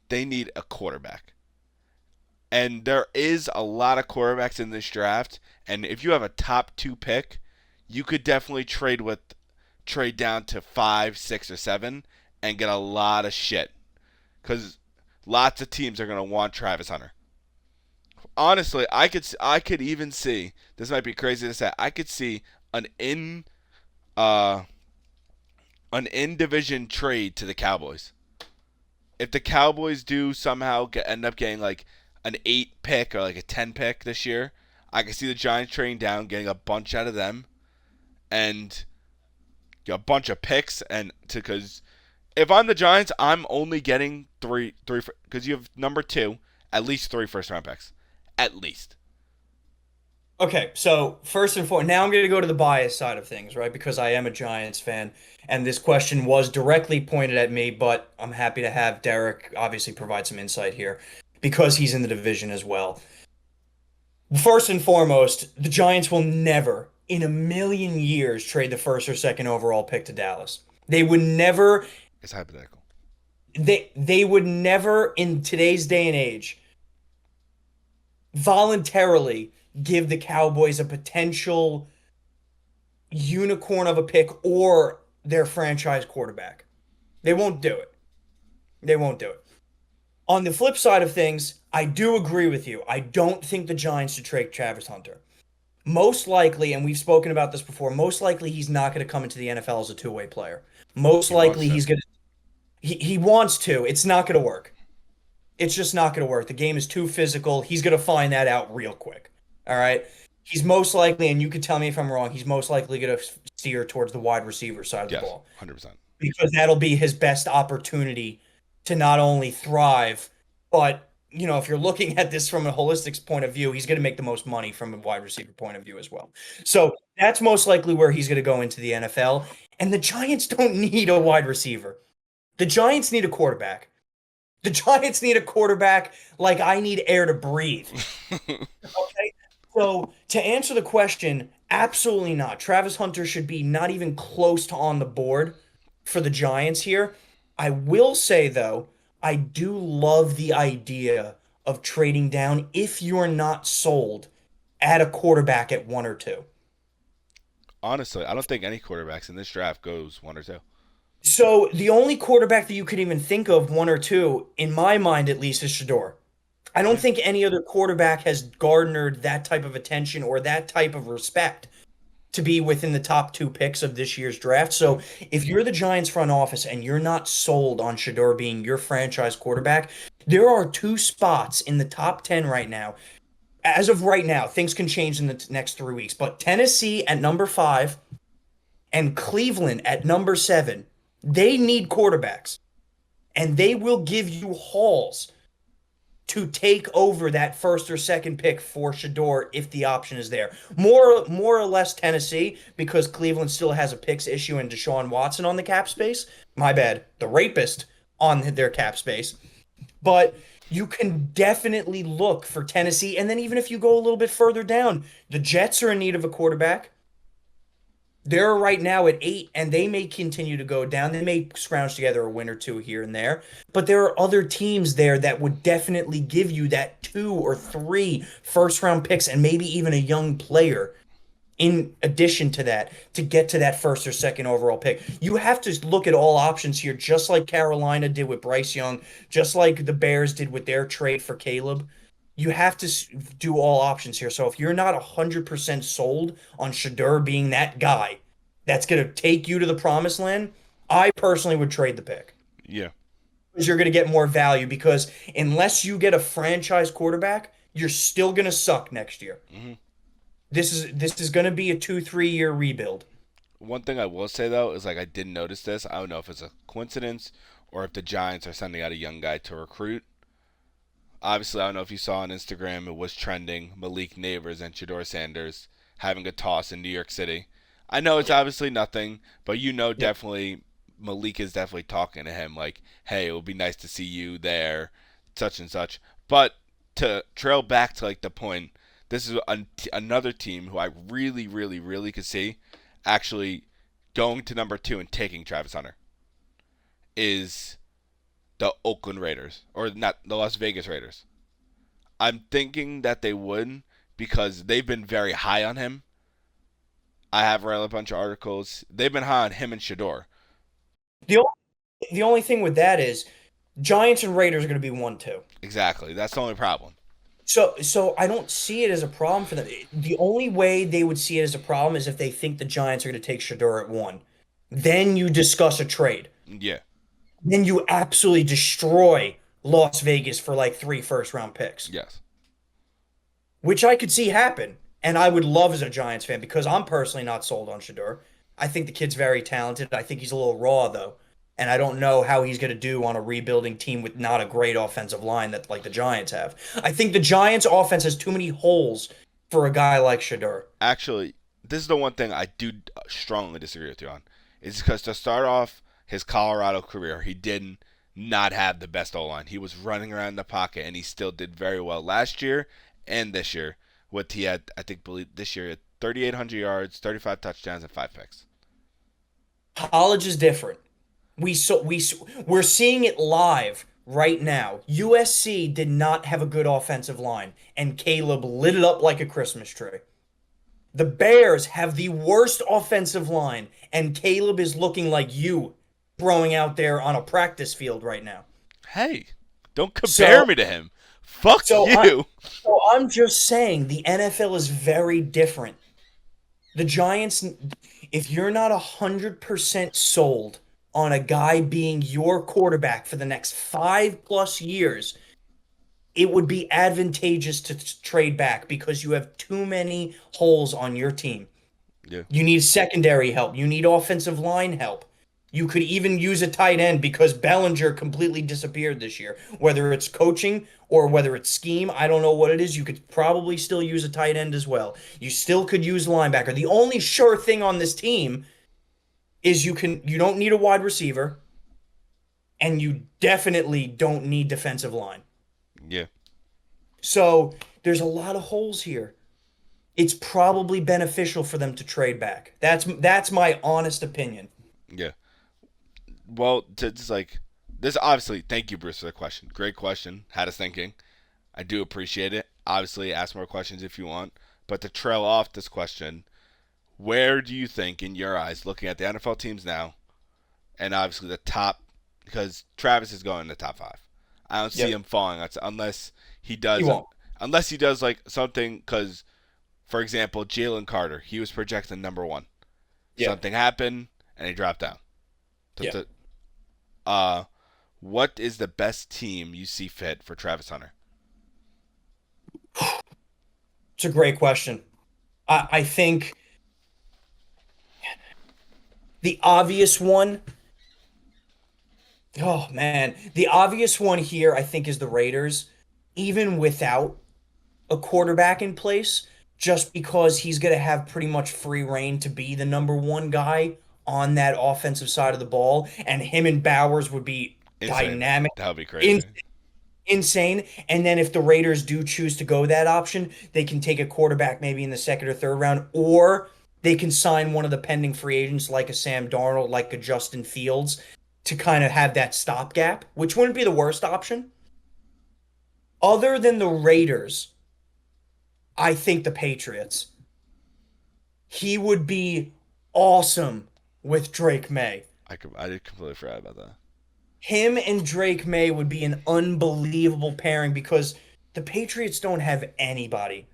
They need a quarterback. And there is a lot of quarterbacks in this draft. And if you have a top 2 pick, you could definitely trade down to 5, 6, or 7 and get a lot of shit. Because lots of teams are going to want Travis Hunter. Honestly, I could even see, this might be crazy to say, I could see uh an in division trade to the Cowboys. If the Cowboys do somehow end up getting like an 8 pick or like a 10 pick this year, I can see the Giants trading down, getting a bunch out of them, and a bunch of picks. And because if I'm the Giants, I'm only getting three because you have number 2, at least 3 first round picks, at least. Okay, so first and foremost, now I'm going to go to the bias side of things, right? Because I am a Giants fan, and this question was directly pointed at me, but I'm happy to have Derek obviously provide some insight here because he's in the division as well. First and foremost, the Giants will never, in a million years, trade the first or second overall pick to Dallas. They would never, It's hypothetical. they would never in today's day and age voluntarily give the Cowboys a potential unicorn of a pick or their franchise quarterback. They won't do it. They won't do it. On the flip side of things, I do agree with you. I don't think the Giants should trade Travis Hunter. Most likely, and we've spoken about this before, most likely he's not going to come into the NFL as a two-way player. Most He wants likely to. he's going to he wants to. It's not going to work. It's just not going to work. The game is too physical. He's going to find that out real quick. All right. He's most likely, and you could tell me if I'm wrong, he's most likely going to steer towards the wide receiver side of the Yes, ball 100%. because that'll be his best opportunity to not only thrive, but if you're looking at this from a holistic point of view, he's going to make the most money from a wide receiver point of view as well. So that's most likely where he's going to go into the NFL. And the Giants don't need a wide receiver. The Giants need a quarterback. The Giants need a quarterback like I need air to breathe. Okay. So to answer the question, absolutely not. Travis Hunter should be not even close to on the board for the Giants here. I will say though, I do love the idea of trading down if you're not sold at a quarterback at one or two. Honestly, I don't think any quarterbacks in this draft goes one or two. So the only quarterback that you could even think of, one or two, in my mind at least, is Shador. I don't Yeah. think any other quarterback has garnered that type of attention or that type of respect to be within the top two picks of this year's draft. So if you're the Giants front office and you're not sold on Shador being your franchise quarterback, there are two spots in the top 10 right now. As of right now, things can change in the next 3 weeks, but Tennessee at number 5 and Cleveland at number 7, they need quarterbacks and they will give you hauls to take over that first or second pick for Shador if the option is there. More or less Tennessee because Cleveland still has a picks issue and Deshaun Watson on the cap space. My bad, the rapist on their cap space. But you can definitely look for Tennessee. And then even if you go a little bit further down, the Jets are in need of a quarterback. They're right now at 8, and they may continue to go down. They may scrounge together a win or two here and there, but there are other teams there that would definitely give you that 2 or 3 first round picks and maybe even a young player in addition to that to get to that first or second overall pick. You have to look at all options here, just like Carolina did with Bryce Young, just like the Bears did with their trade for Caleb. You have to do all options here. So if you're not 100% sold on Shador being that guy that's going to take you to the promised land, I personally would trade the pick Yeah. because you're going to get more value because unless you get a franchise quarterback, you're still going to suck next year. hmm This is going to be a 2-3 year rebuild. One thing I will say though is I did notice this. I don't know if it's a coincidence or if the Giants are sending out a young guy to recruit. Obviously, I don't know if you saw on Instagram, it was trending Malik Neighbors and Shador Sanders having a toss in New York City. I know it's obviously nothing, but Yeah. definitely Malik is definitely talking to him like, "Hey, it would be nice to see you there, such and such." But to trail back to the point, this is another team who I really, really, really could see actually going to number 2 and taking Travis Hunter is the Oakland Raiders or not the Las Vegas Raiders. I'm thinking that they would because they've been very high on him. I have read a bunch of articles. They've been high on him and Shador. The only thing with that is Giants and Raiders are going to be 1-2. Exactly. That's the only problem. So I don't see it as a problem for them. The only way they would see it as a problem is if they think the Giants are going to take Shador at 1. Then you discuss a trade. Yeah. Then you absolutely destroy Las Vegas for like 3 first round picks, Yes. which I could see happen. And I would love as a Giants fan because I'm personally not sold on Shador. I think the kid's very talented. I think he's a little raw though. And I don't know how he's going to do on a rebuilding team with not a great offensive line that like the Giants have. I think the Giants offense has too many holes for a guy like Shador. Actually, this is the one thing I do strongly disagree with you on. Is because to start off his Colorado career, he did not have the best O line. He was running around the pocket, and he still did very well last year and this year. what he had. I think believe this year, 3,800 yards, 35 touchdowns, and 5 picks. College is different. We're seeing it live right now. USC did not have a good offensive line, and Caleb lit it up like a Christmas tree. The Bears have the worst offensive line, and Caleb is looking like you throwing out there on a practice field right now. Hey, don't compare So, me to him. Fuck so you. I'm just saying the NFL is very different. The Giants, if you're not 100% sold on a guy being your quarterback for the next 5+ years, it would be advantageous to trade back because you have too many holes on your team. Yeah, You need secondary help. You need offensive line help. You could even use a tight end because Bellinger completely disappeared this year. Whether it's coaching or whether it's scheme, I don't know what it is. You could probably still use a tight end as well. You still could use linebacker. The only sure thing on this team is you don't need a wide receiver and you definitely don't need defensive line. yeah, So, there's a lot of holes here. It's probably beneficial for them to trade back. That's my honest opinion. yeah. Well, to just like this, obviously, thank you, Bruce, for the question. Great question. Had us thinking. I do appreciate it. Obviously, ask more questions if you want. But to trail off this question, where do you think, in your eyes, looking at the NFL teams now, and obviously the top, because Travis is going in the top 5. I don't see Yep. him falling unless he He does, won't. like something. Because, for example, Jalen Carter, he was projected number 1. Yeah. Something happened and he dropped down. Yeah. What is the best team you see fit for Travis Hunter? It's a great question. I think the obvious one, oh man, the obvious one here, I think, is the Raiders, even without a quarterback in place, just because he's going to have pretty much free reign to be the number one guy on that offensive side of the ball. And him and Bowers would be Insane. dynamic, That would be in, crazy. insane. And then if the Raiders do choose to go that option, they can take a quarterback maybe in the second or third round, or they can sign one of the pending free agents like a Sam Darnold, like a Justin Fields, to kind of have that stopgap, which wouldn't be the worst option. Other than the Raiders, I think the Patriots. He would be awesome with Drake May. I did completely forget about that. Him and Drake May would be an unbelievable pairing because the Patriots don't have anybody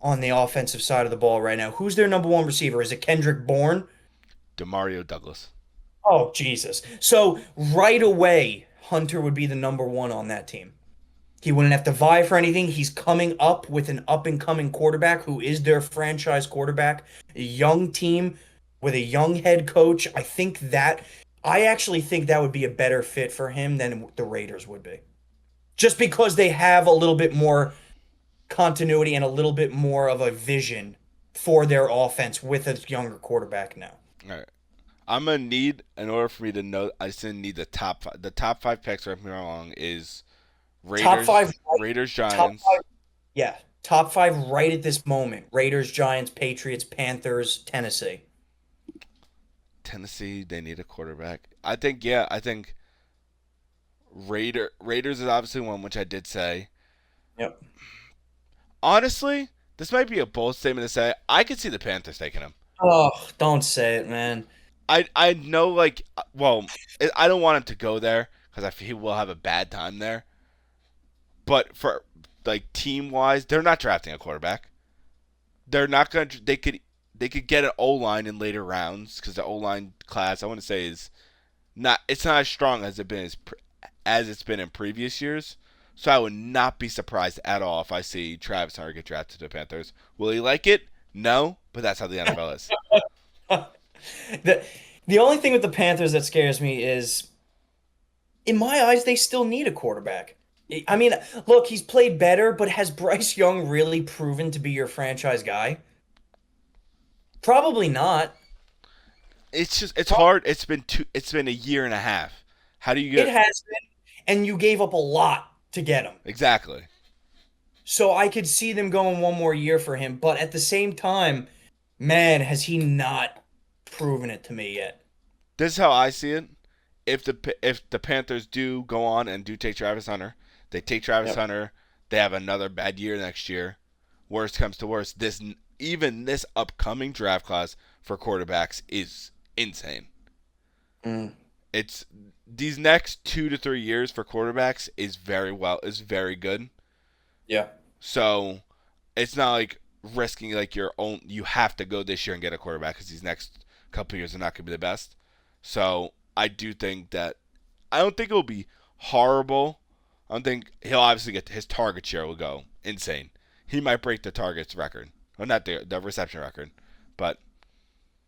on the offensive side of the ball right now. Who's their number one receiver? Is it Kendrick Bourne? Demario Douglas. Oh, Jesus. So right away, Hunter would be the number one on that team. He wouldn't have to vie for anything. He's coming up with an up-and-coming quarterback who is their franchise quarterback. A young team with a young head coach. I actually think that would be a better fit for him than the Raiders would be. Just because they have a little bit more continuity and a little bit more of a vision for their offense with a younger quarterback now. All right. I'm gonna need, in order for me to know, I just need the top 5. The top 5 picks, right from wrong, is Top Raiders, five, Raiders, top Giants, five, yeah, top five right at this moment. Raiders, Giants, Patriots, Panthers, Tennessee. Tennessee. They need a quarterback. I think, yeah. I think Raiders is obviously one, which I did say. Yep. Honestly, this might be a bold statement to say. I could see the Panthers taking him. Oh, don't say it, man. I know, like, well, I don't want him to go there because I feel he will have a bad time there. But for, like, team wise, they're not drafting a quarterback. They're not gonna. They could get an O line in later rounds because the O line class, I want to say, is not. It's not as strong as it's been in previous years. So I would not be surprised at all if I see Travis Hunter get drafted to the Panthers. Will he like it? No, but that's how the NFL is. The the only thing with the Panthers that scares me is, in my eyes, they still need a quarterback. I mean, look, he's played better, but has Bryce Young really proven to be your franchise guy? Probably not. It's hard. It's been a year and a half. How do you It get has been, and you gave up a lot to get him. exactly? So I could see them going one more year for him, but at the same time, man, has he not proven it to me yet. This is how I see it. If the Panthers do go on and do take Travis Hunter, they take Travis Yep. Hunter. They have another bad year next year. Worst comes to worst, this upcoming draft class for quarterbacks is insane. Mm. It's these next 2 to 3 years for quarterbacks is very good. Yeah. So it's not like risking like your own. You have to go this year and get a quarterback because these next couple of years are not going to be the best. So I do think that I don't think it will be horrible. I don't think he'll obviously get his target share will go insane. He might break the targets record, or not the reception record, but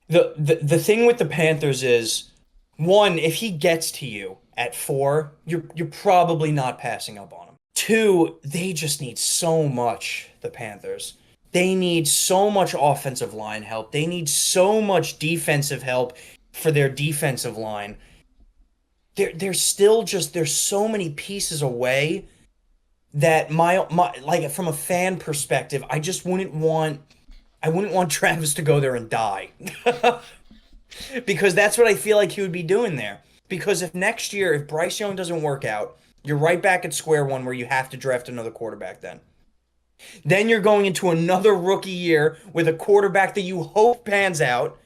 The thing with the Panthers is, one, if he gets to you at 4, you're probably not passing up on him. 2, they just need so much, the Panthers. They need so much offensive line help. They need so much defensive help for their defensive line. They're still just there's so many pieces away that my like from a fan perspective, I wouldn't want Travis to go there and die. Because that's what I feel like he would be doing there. Because if next year, if Bryce Young doesn't work out, you're right back at square one where you have to draft another quarterback then. Then you're going into another rookie year with a quarterback that you hope pans out,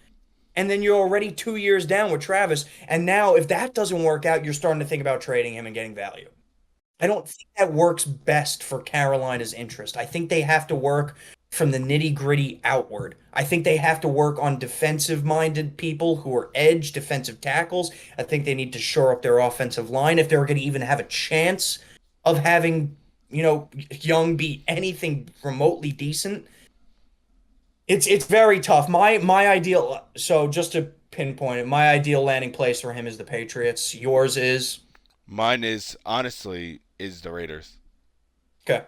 and then you're already 2 years down with Travis. And now, if that doesn't work out, you're starting to think about trading him and getting value. I don't think that works best for Carolina's interest. I think they have to work from the nitty gritty outward. I think they have to work on defensive minded people who are edge defensive tackles. I think they need to shore up their offensive line if they're going to even have a chance of having, Young be anything remotely decent. It's very tough. My ideal, so just to pinpoint it, my ideal landing place for him is the Patriots. Yours is mine is honestly is the Raiders. okay.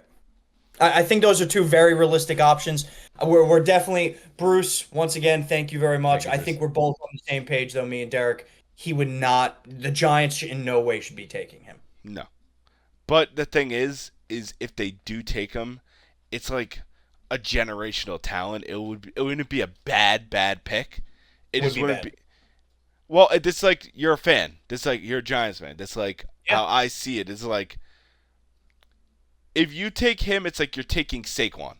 I think those are two very realistic options. We're definitely Bruce. Once again, thank you very much. Thank you, I Bruce. think we're both on the same page, though. Me and Derek. He would not. The Giants in no way should be taking him. No, but the thing is if they do take him, it's like a generational talent. It wouldn't be a bad pick. It Would just be wouldn't bad. be. Well, it's like you're a fan. This like you're a Giants fan. That's like Yeah. how I see it. It's like if you take him, it's like you're taking Saquon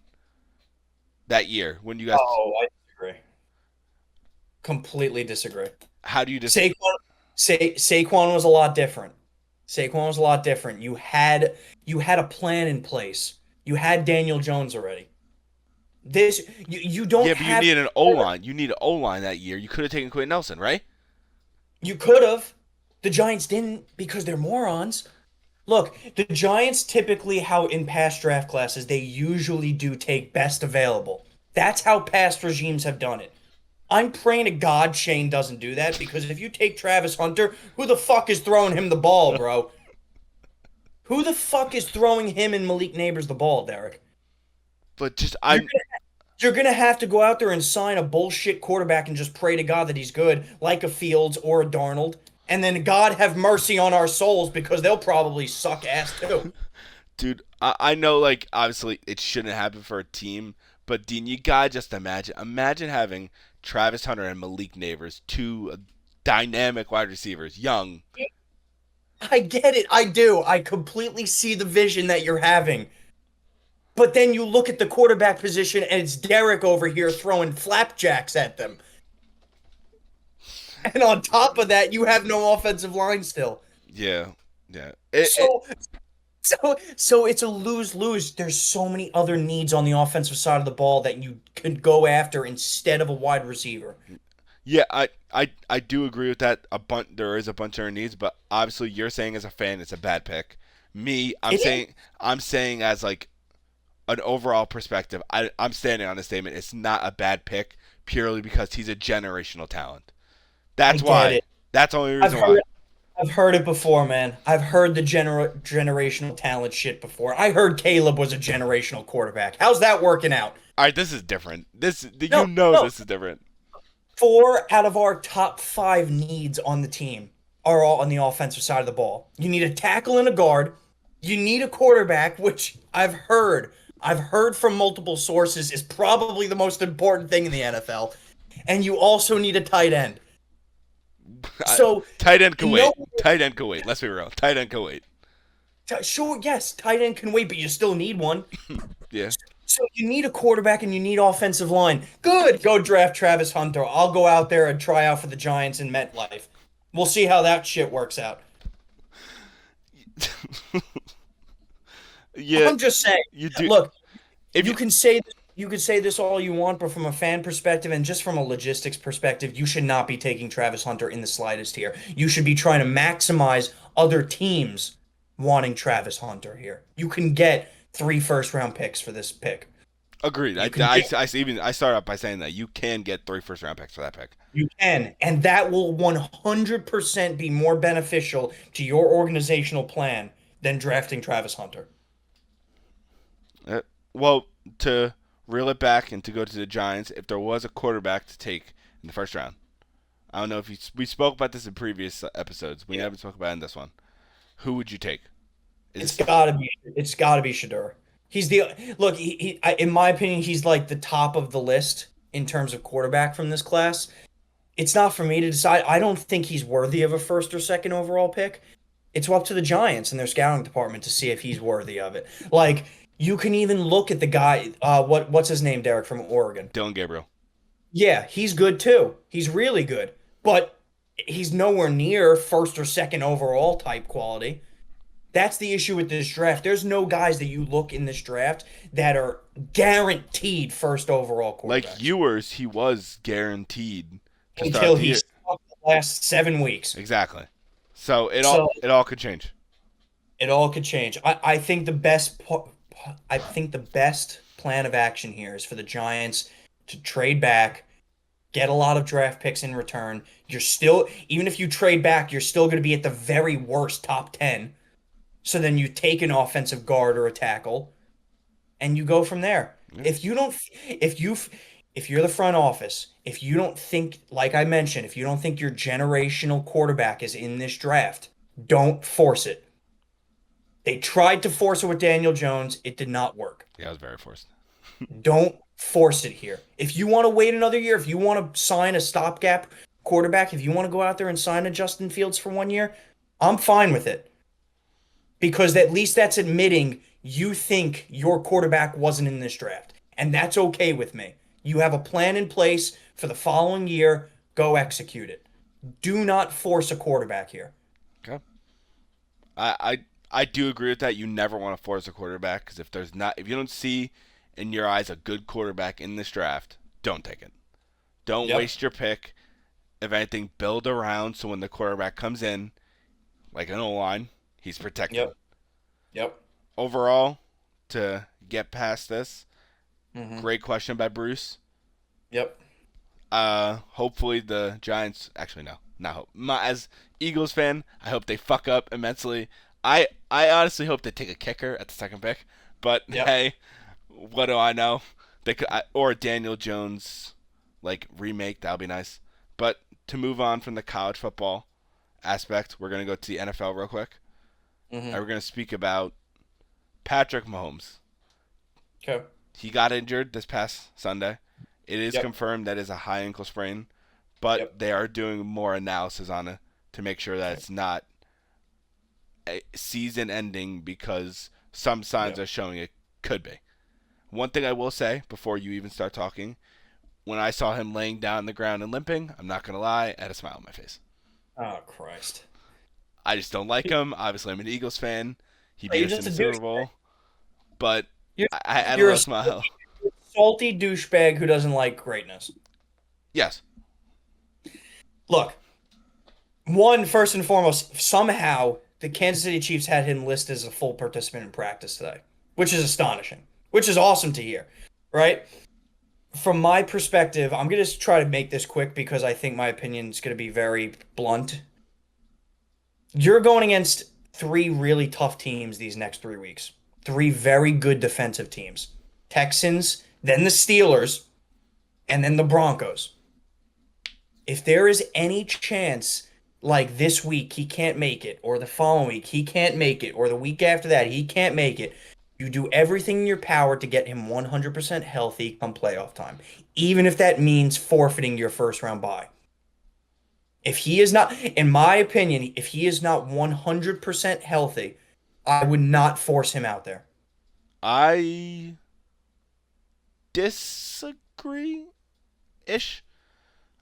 that year when you guys. Oh, I disagree. Completely disagree. How do you just? Saquon was a lot different. Saquon was a lot different. You had a plan in place. You had Daniel Jones already. This you don't Yeah, but you have. need an O line. You need an O line that year. You could have taken Quentin Nelson, right? You could have. The Giants didn't because they're morons. Look, the Giants typically, how in past draft classes, they usually do take best available. That's how past regimes have done it. I'm praying to God Shane doesn't do that because if you take Travis Hunter, who the fuck is throwing him the ball, bro? Who the fuck is throwing him and Malik Neighbors the ball, Derek? But just You're I'm You're gonna have to go out there and sign a bullshit quarterback and just pray to God that he's good, like a Fields or a Darnold, and then God have mercy on our souls because they'll probably suck ass too. dude. I know like obviously it shouldn't happen for a team, but Dean, you gotta just imagine having Travis Hunter and Malik Neighbors, two dynamic wide receivers, young. I get it, I do. I completely see the vision that you're having. But then you look at the quarterback position and it's Derek over here throwing flapjacks at them. And on top of that, you have no offensive line still. Yeah, yeah. So it's a lose-lose. There's so many other needs on the offensive side of the ball that you could go after instead of a wide receiver. Yeah, I do agree with that. There is a bunch of our needs, but obviously you're saying as a fan it's a bad pick. Me, It is. I'm saying as like an overall perspective, I'm standing on this statement. It's not a bad pick purely because he's a generational talent. I That's get why. it. That's the only I've reason heard why. I've heard it before, man. I've heard the generational talent shit before. I heard Caleb was a generational quarterback. How's that working out? All right, this is different. No, no. This is different. 4 out of our top 5 needs on the team are all on the offensive side of the ball. You need a tackle and a guard. You need a quarterback, which I've heard I've heard from multiple sources, is probably the most important thing in the NFL. And you also need a tight end. I, So, tight end can no, wait. Tight end can wait. Let's be real. Tight end can wait. sure, yes, tight end can wait, but you still need one. Yeah. So you need a quarterback and you need offensive line. Good. Go draft Travis Hunter. I'll go out there and try out for the Giants in MetLife. We'll see how that shit works out. Yeah. I'm just saying. You do. Look, If you you, can say this all you want, but from a fan perspective and just from a logistics perspective, you should not be taking Travis Hunter in the slightest here. You should be trying to maximize other teams wanting Travis Hunter here. You can get 3 first-round picks for this pick. agreed. You can get I started off by saying that you can get 3 first-round picks for that pick. You can, and that will 100% be more beneficial to your organizational plan than drafting Travis Hunter. Well, to reel it back and to go to the Giants, if there was a quarterback to take in the first round, I don't know if we spoke about this in previous episodes. We haven't spoken about it in this one. Who would you take? It's gotta be Shedeur. He's the look. In my opinion, he's like the top of the list in terms of quarterback from this class. It's not for me to decide. I don't think he's worthy of a first or second overall pick. It's up to the Giants and their scouting department to see if he's worthy of it. Like you can even look at the guy. What's his name, Derek from Oregon? Dylan Gabriel. Yeah, he's good too. He's really good, but he's nowhere near first or second overall type quality. That's the issue with this draft. There's no guys that you look in this draft that are guaranteed first overall quarterbacks. Like Ewers, he was guaranteed to start Until the he year. sucked the last 7 weeks. Exactly. So So- it all could change. It all could change. I think the best plan of action here is for the Giants to trade back, get a lot of draft picks in return. You're still, even if you trade back, you're still going to be at the very worst top 10. So then you take an offensive guard or a tackle, and you go from there. Yeah. If you don't, if you're the front office, if you don't think, like I mentioned, if you don't think your generational quarterback is in this draft, don't force it. They tried to force it with Daniel Jones. It did not work. Yeah, it was very forced. Don't force it here. If you want to wait another year, if you want to sign a stopgap quarterback, if you want to go out there and sign a Justin Fields for 1 year, I'm fine with it. Because at least that's admitting you think your quarterback wasn't in this draft. And that's okay with me. You have a plan in place for the following year. Go execute it. Do not force a quarterback here. Okay. I do agree with that. You never want to force a quarterback because if you don't see in your eyes a good quarterback in this draft, don't take it. Don't waste your pick. If anything, build around so when the quarterback comes in, like an O-line, he's protected. Yep. Overall, to get past this, great question by Bruce. Yep. Hopefully the Giants. Actually, no, not hope. As Eagles fan, I hope they fuck up immensely. I honestly hope they take a kicker at the second pick. But hey, what do I know? They could, or a Daniel Jones like remake. That would be nice. But to move on from the college football aspect, we're gonna go to the NFL real quick. And we're going to speak about Patrick Mahomes. Okay. He got injured this past Sunday. It is confirmed that is a high ankle sprain, but they are doing more analysis on it to make sure that it's not a season ending because some signs are showing it could be. One thing I will say before you even start talking, when I saw him laying down on the ground and limping, I'm not going to lie, I had a smile on my face. Oh, Christ. I just don't like him. Obviously, I'm an Eagles fan. He beat us in the Super Bowl. But I had a little smile. Salty douchebag who doesn't like greatness. Yes. Look, first and foremost, somehow the Kansas City Chiefs had him listed as a full participant in practice today, which is astonishing, which is awesome to hear, right? From my perspective, I'm going to try to make this quick because I think my opinion is going to be very blunt. You're going against 3 really tough teams these next 3 weeks. 3 very good defensive teams. Texans, then the Steelers, and then the Broncos. If there is any chance, like this week he can't make it, or the following week he can't make it, or the week after that he can't make it, You do everything in your power to get him 100% healthy come playoff time, even if that means forfeiting your first round bye. If he is not, in my opinion, if he is not 100% healthy, I would not force him out there. I disagree ish.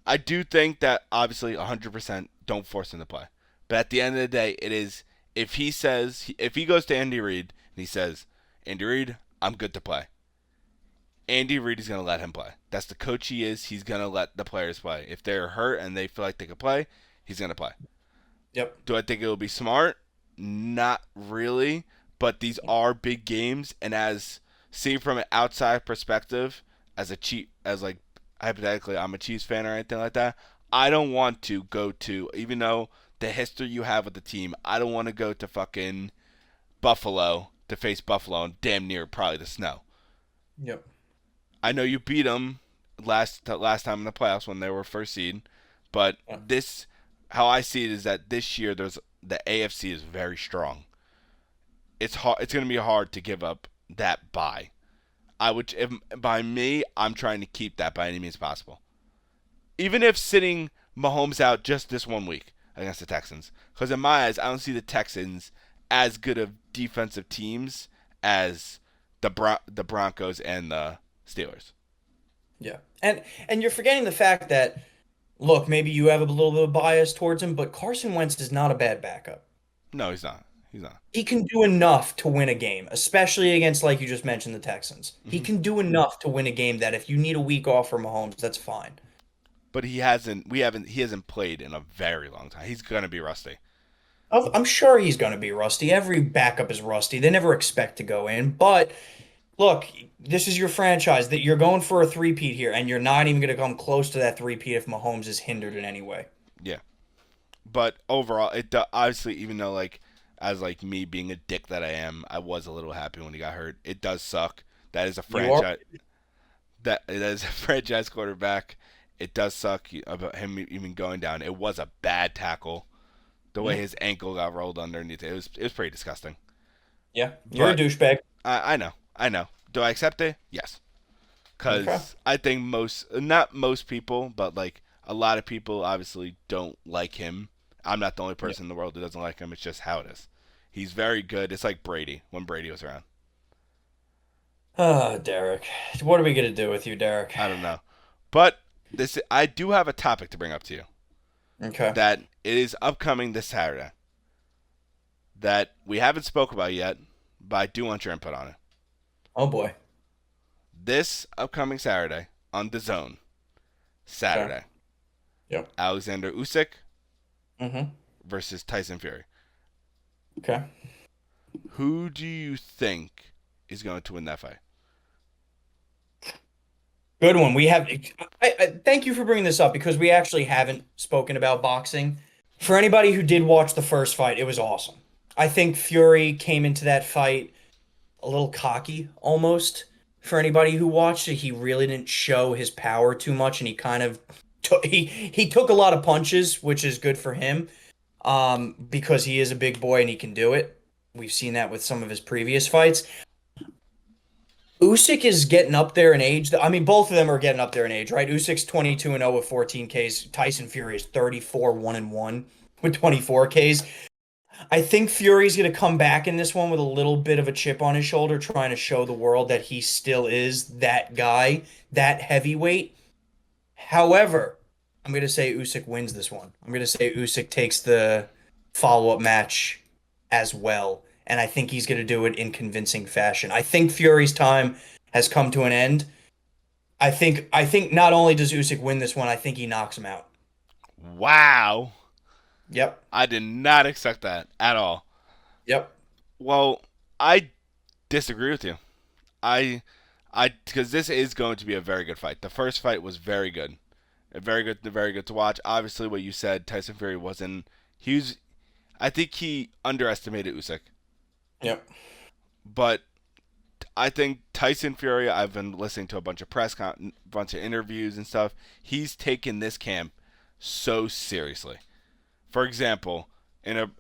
I do think that obviously 100% don't force him to play. But at the end of the day, it is if he goes to Andy Reid and he says, Andy Reid, I'm good to play. Andy Reid is going to let him play. That's the coach he is. He's going to let the players play. If they're hurt and they feel like they can play, he's going to play. Yep. Do I think it will be smart? Not really. But these are big games, and as seen from an outside perspective, as like hypothetically, I'm a Chiefs fan or anything like that. I don't want to go to, even though the history you have with the team, I don't want to go to fucking Buffalo to face Buffalo and damn near probably the snow. Yep. I know you beat them last time in the playoffs when they were first seed, but this, how I see it is that this year the AFC is very strong. It's hard. It's going to be hard to give up that bye. If by me, I'm trying to keep that by any means possible. Even if sitting Mahomes out just this 1 week against the Texans, because in my eyes, I don't see the Texans as good of defensive teams as the Broncos and the Steelers. Yeah. And you're forgetting the fact that, look, maybe you have a little bit of bias towards him, but Carson Wentz is not a bad backup. No, he's not. He's not. He can do enough to win a game, especially against, like you just mentioned, the Texans. He Mm-hmm. can do enough to win a game that if you need a week off for Mahomes, that's fine. But he hasn't. He hasn't played in a very long time. He's gonna be rusty. I'm sure he's going to be rusty. Every backup is rusty. They never expect to go in. But look, this is your franchise that you're going for a three-peat here, and you're not even going to come close to that three-peat if Mahomes is hindered in any way. Yeah. But overall, obviously, even though as me being a dick that I am, I was a little happy when he got hurt. It does suck. That is a You are? franchise. That it is a franchise quarterback. It does suck about him even going down. It was a bad tackle. The way his ankle got rolled underneath it was pretty disgusting. Yeah, you're a But douchebag. I know. Do I accept it? Yes. Okay. Because I think not most people, but a lot of people obviously don't like him. I'm not the only person in the world who doesn't like him. It's just how it is. He's very good. It's like Brady when Brady was around. Ah, Derek. What are we going to do with you, Derek? I don't know. But I do have a topic to bring up to you. Okay. That it is upcoming this Saturday. That we haven't spoke about yet, but I do want your input on it. Oh, boy. This upcoming Saturday on the Zone. Saturday. Okay. Yep. Alexander Usyk Mm-hmm. versus Tyson Fury. Okay. Who do you think is going to win that fight? Good one. Thank you for bringing this up because we actually haven't spoken about boxing. For anybody who did watch the first fight, it was awesome. I think Fury came into that fight a little cocky almost. For anybody who watched it, he really didn't show his power too much, and he kind of he took a lot of punches, which is good for him, because he is a big boy and he can do it. We've seen that with some of his previous fights. Usyk is getting up there in age. I mean, both of them are getting up there in age, right? Usyk's 22-0 with 14 Ks. Tyson Fury is 34-1-1 with 24 Ks. I think Fury's going to come back in this one with a little bit of a chip on his shoulder, trying to show the world that he still is that guy, that heavyweight. However, I'm going to say Usyk wins this one. I'm going to say Usyk takes the follow-up match as well, and I think he's going to do it in convincing fashion. I think Fury's time has come to an end. I think not only does Usyk win this one, I think he knocks him out. Wow. Yep. I did not expect that at all. Yep. Well, I disagree with you. Because this is going to be a very good fight. The first fight was very good. Very good to watch. Obviously, what you said, Tyson Fury I think he underestimated Usyk. Yep. But I think Tyson Fury, I've been listening to a bunch of bunch of interviews and stuff. He's taken this camp so seriously. For example,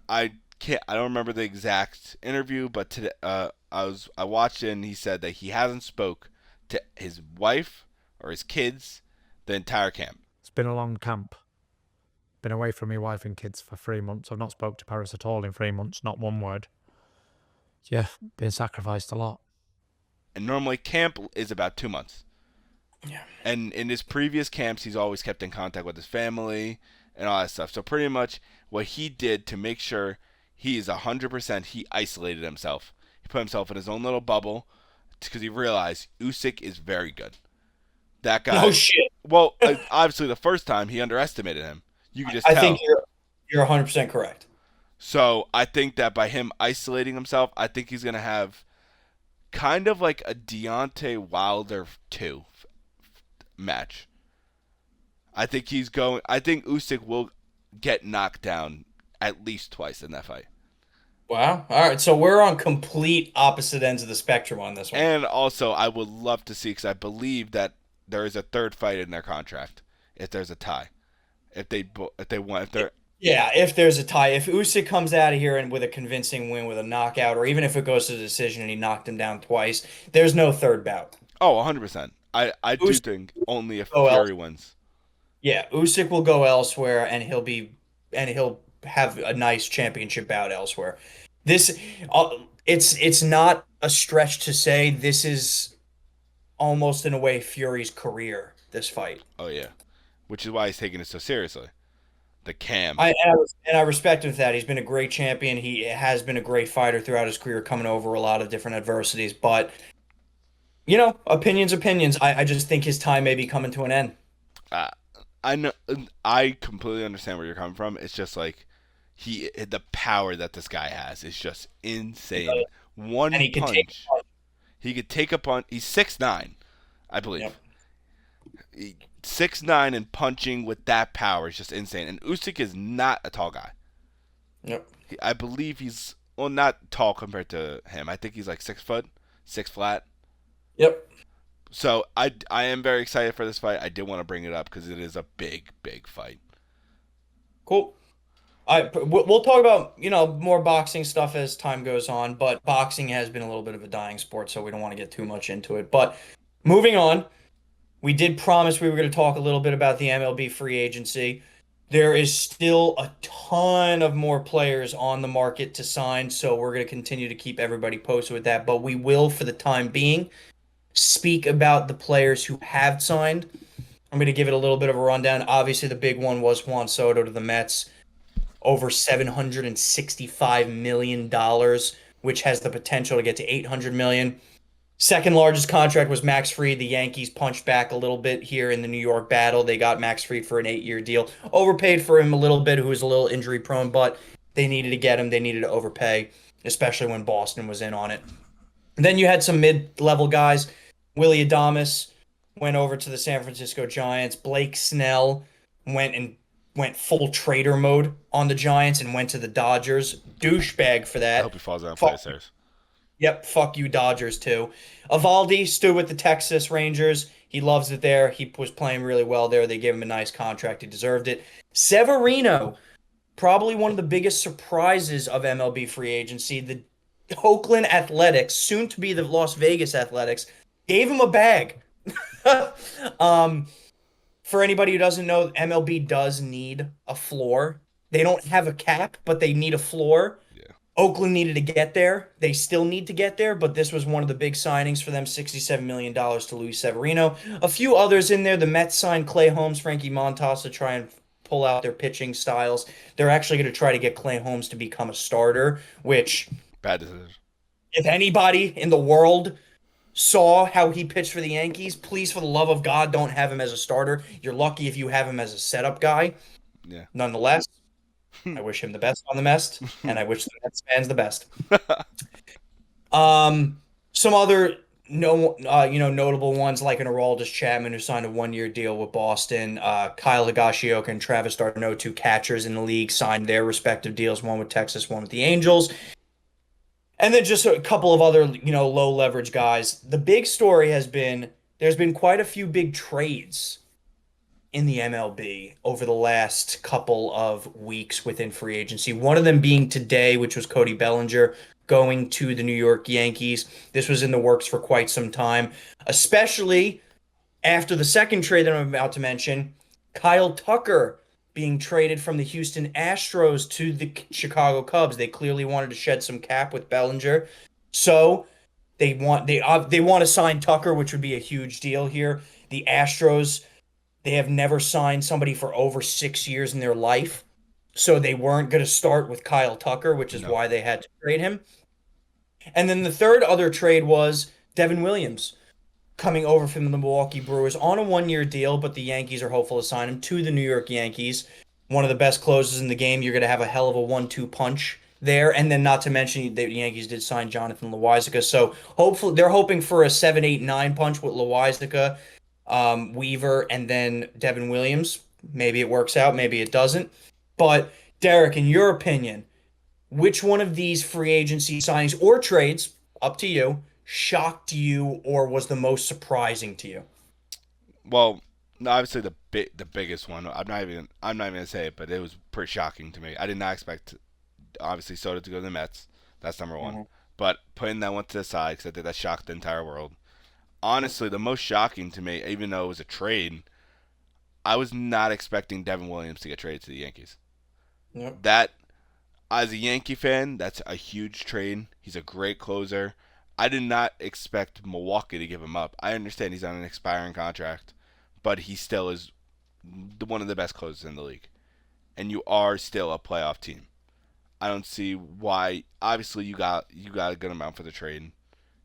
I can't. I don't remember the exact interview, but today I watched it and he said that he hasn't spoke to his wife or his kids the entire camp. It's been a long camp. Been away from my wife and kids for 3 months. I've not spoke to Paris at all in 3 months, not one word. Yeah, been sacrificed a lot. And normally camp is about 2 months. Yeah. And in his previous camps, he's always kept in contact with his family and all that stuff. So pretty much what he did to make sure he is 100%, he isolated himself. He put himself in his own little bubble because he realized Usyk is very good. That guy. No shit. Well, obviously the first time he underestimated him. You could just I tell. think you're 100% correct. So I think that by him isolating himself, I think he's going to have kind of like a Deontay Wilder 2 match. I think Usyk will get knocked down at least twice in that fight. Wow. All right. So we're on complete opposite ends of the spectrum on this one. And also, I would love to see, because I believe that there is a third fight in their contract if there's a tie. If they're Yeah, if there's a tie, if Usyk comes out of here and with a convincing win with a knockout, or even if it goes to the decision and he knocked him down twice, there's no third bout. 100%. I do think only if Fury wins. Yeah, Usyk will go elsewhere, and he'll have a nice championship bout elsewhere. This, it's not a stretch to say this is almost in a way Fury's career. This fight. Oh yeah, which is why he's taking it so seriously. The cam. I respect him for that. He's been a great champion. He has been a great fighter throughout his career, coming over a lot of different adversities. But opinions. I just think his time may be coming to an end. I know. I completely understand where you're coming from. It's just like the power that this guy has is just insane. One And he can punch. take a punch. He could take a punch. He's 6'9", I believe. Yep. 6'9" and punching with that power is just insane. And Usyk is not a tall guy. Yep. I believe he's not tall compared to him. I think he's like 6 foot, 6 flat. Yep. So I am very excited for this fight. I did want to bring it up because it is a big fight. Cool. We'll talk about more boxing stuff as time goes on, but boxing has been a little bit of a dying sport, so we don't want to get too much into it. But moving on, we did promise we were going to talk a little bit about the MLB free agency. There is still a ton of more players on the market to sign, so we're going to continue to keep everybody posted with that. But we will, for the time being, speak about the players who have signed. I'm going to give it a little bit of a rundown. Obviously, the big one was Juan Soto to the Mets. Over $765 million, which has the potential to get to $800 million. Second largest contract was Max Fried. The Yankees punched back a little bit here in the New York battle. They got Max Fried for an 8-year deal. Overpaid for him a little bit, who was a little injury prone, but they needed to get him. They needed to overpay, especially when Boston was in on it. And then you had some mid-level guys. Willie Adames went over to the San Francisco Giants. Blake Snell went full trader mode on the Giants and went to the Dodgers. Douchebag for that. I hope he falls down and plays there. Yep, fuck you, Dodgers, too. Evaldi stood with the Texas Rangers. He loves it there. He was playing really well there. They gave him a nice contract. He deserved it. Severino, probably one of the biggest surprises of MLB free agency. The Oakland Athletics, soon to be the Las Vegas Athletics, gave him a bag. For anybody who doesn't know, MLB does need a floor. They don't have a cap, but they need a floor. Yeah. Oakland needed to get there. They still need to get there, but this was one of the big signings for them, $67 million to Luis Severino. A few others in there. The Mets signed Clay Holmes, Frankie Montas to try and pull out their pitching styles. They're actually going to try to get Clay Holmes to become a starter, which, bad decision. If anybody in the world saw how he pitched for the Yankees, please, for the love of God, don't have him as a starter. You're lucky if you have him as a setup guy. Yeah. Nonetheless, I wish him the best on the Mets, and I wish the Mets fans the best. Some other notable ones like an Aroldis Chapman, who signed a 1-year deal with Boston. Kyle Higashioka and Travis d'Arnaud, 2 catchers in the league, signed their respective deals, one with Texas, one with the Angels. And then just a couple of other, low leverage guys. The big story has been there's been quite a few big trades in the MLB over the last couple of weeks within free agency. One of them being today, which was Cody Bellinger going to the New York Yankees. This was in the works for quite some time, especially after the second trade that I'm about to mention, Kyle Tucker being traded from the Houston Astros to the Chicago Cubs. They clearly wanted to shed some cap with Bellinger. So they want to sign Tucker, which would be a huge deal here. The Astros, they have never signed somebody for over 6 years in their life. So they weren't going to start with Kyle Tucker, which is No. why they had to trade him. And then the third other trade was Devin Williams coming over from the Milwaukee Brewers on a 1-year deal, but the Yankees are hopeful to sign him to the New York Yankees. One of the best closers in the game. You're going to have a hell of a 1-2 punch there. And then not to mention the Yankees did sign Jonathan Loáisiga. So hopefully they're hoping for a 7-8-9 punch with Loáisiga, Weaver, and then Devin Williams. Maybe it works out, maybe it doesn't. But Derek, in your opinion, which one of these free agency signings or trades, up to you, shocked you or was the most surprising to you? Well, obviously the biggest one. I'm not even gonna say it, but it was pretty shocking to me. I did not expect, obviously, Soto to go to the Mets. That's number one. Mhm. But putting that one to the side, because I think that shocked the entire world. Honestly, the most shocking to me, even though it was a trade, I was not expecting Devin Williams to get traded to the Yankees. Yep. That, as a Yankee fan, that's a huge trade. He's a great closer. I did not expect Milwaukee to give him up. I understand he's on an expiring contract, but he still is one of the best closers in the league. And you are still a playoff team. I don't see why. Obviously, you got a good amount for the trade.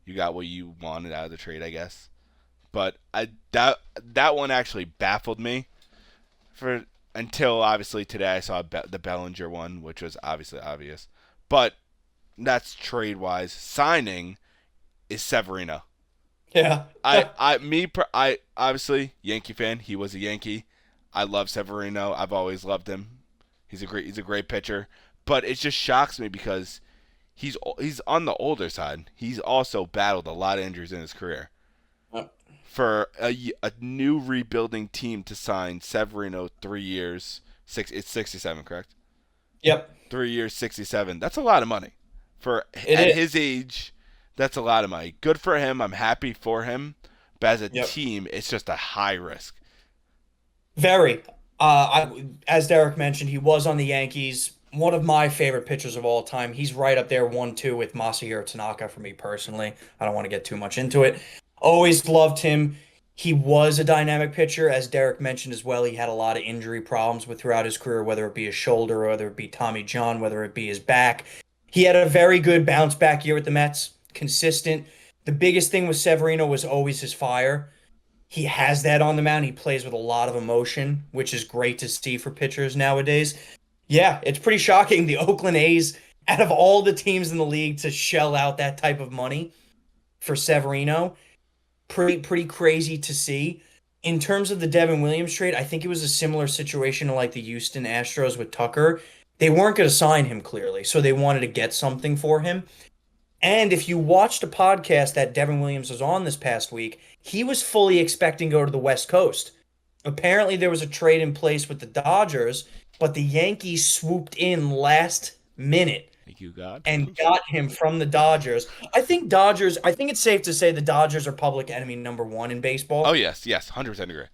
You got what you wanted out of the trade, I guess. But that one actually baffled me for until obviously today I saw the Bellinger one, which was obviously obvious. But that's trade wise. Signing is Severino. Yeah. I obviously Yankee fan. He was a Yankee. I love Severino. I've always loved him. He's a great pitcher. But it just shocks me because he's on the older side. He's also battled a lot of injuries in his career. Yep. For a new rebuilding team to sign Severino 3 years, it's 67, correct? Yep. 3 years, 67. That's a lot of money for It at is. his age. That's a lot of money. Good for him. I'm happy for him. But as a Yep. team, it's just a high risk. Very. As Derek mentioned, he was on the Yankees. One of my favorite pitchers of all time. He's right up there, 1-2 with Masahiro Tanaka for me personally. I don't want to get too much into it. Always loved him. He was a dynamic pitcher, as Derek mentioned as well. He had a lot of injury problems throughout his career, whether it be his shoulder, whether it be Tommy John, whether it be his back. He had a very good bounce back year with the Mets, consistent. The biggest thing with Severino was always his fire. He has that on the mound. He plays with a lot of emotion, which is great to see for pitchers nowadays. Yeah, it's pretty shocking. The Oakland A's, out of all the teams in the league, to shell out that type of money for Severino, pretty crazy to see. In terms of the Devin Williams trade, I think it was a similar situation to like the Houston Astros with Tucker. They weren't going to sign him clearly, so they wanted to get something for him. And if you watched a podcast that Devin Williams was on this past week, he was fully expecting to go to the West Coast. Apparently, there was a trade in place with the Dodgers, but the Yankees swooped in last minute Thank you, God. and got him from the Dodgers. I think it's safe to say the Dodgers are public enemy number one in baseball. Oh, yes, 100% agree.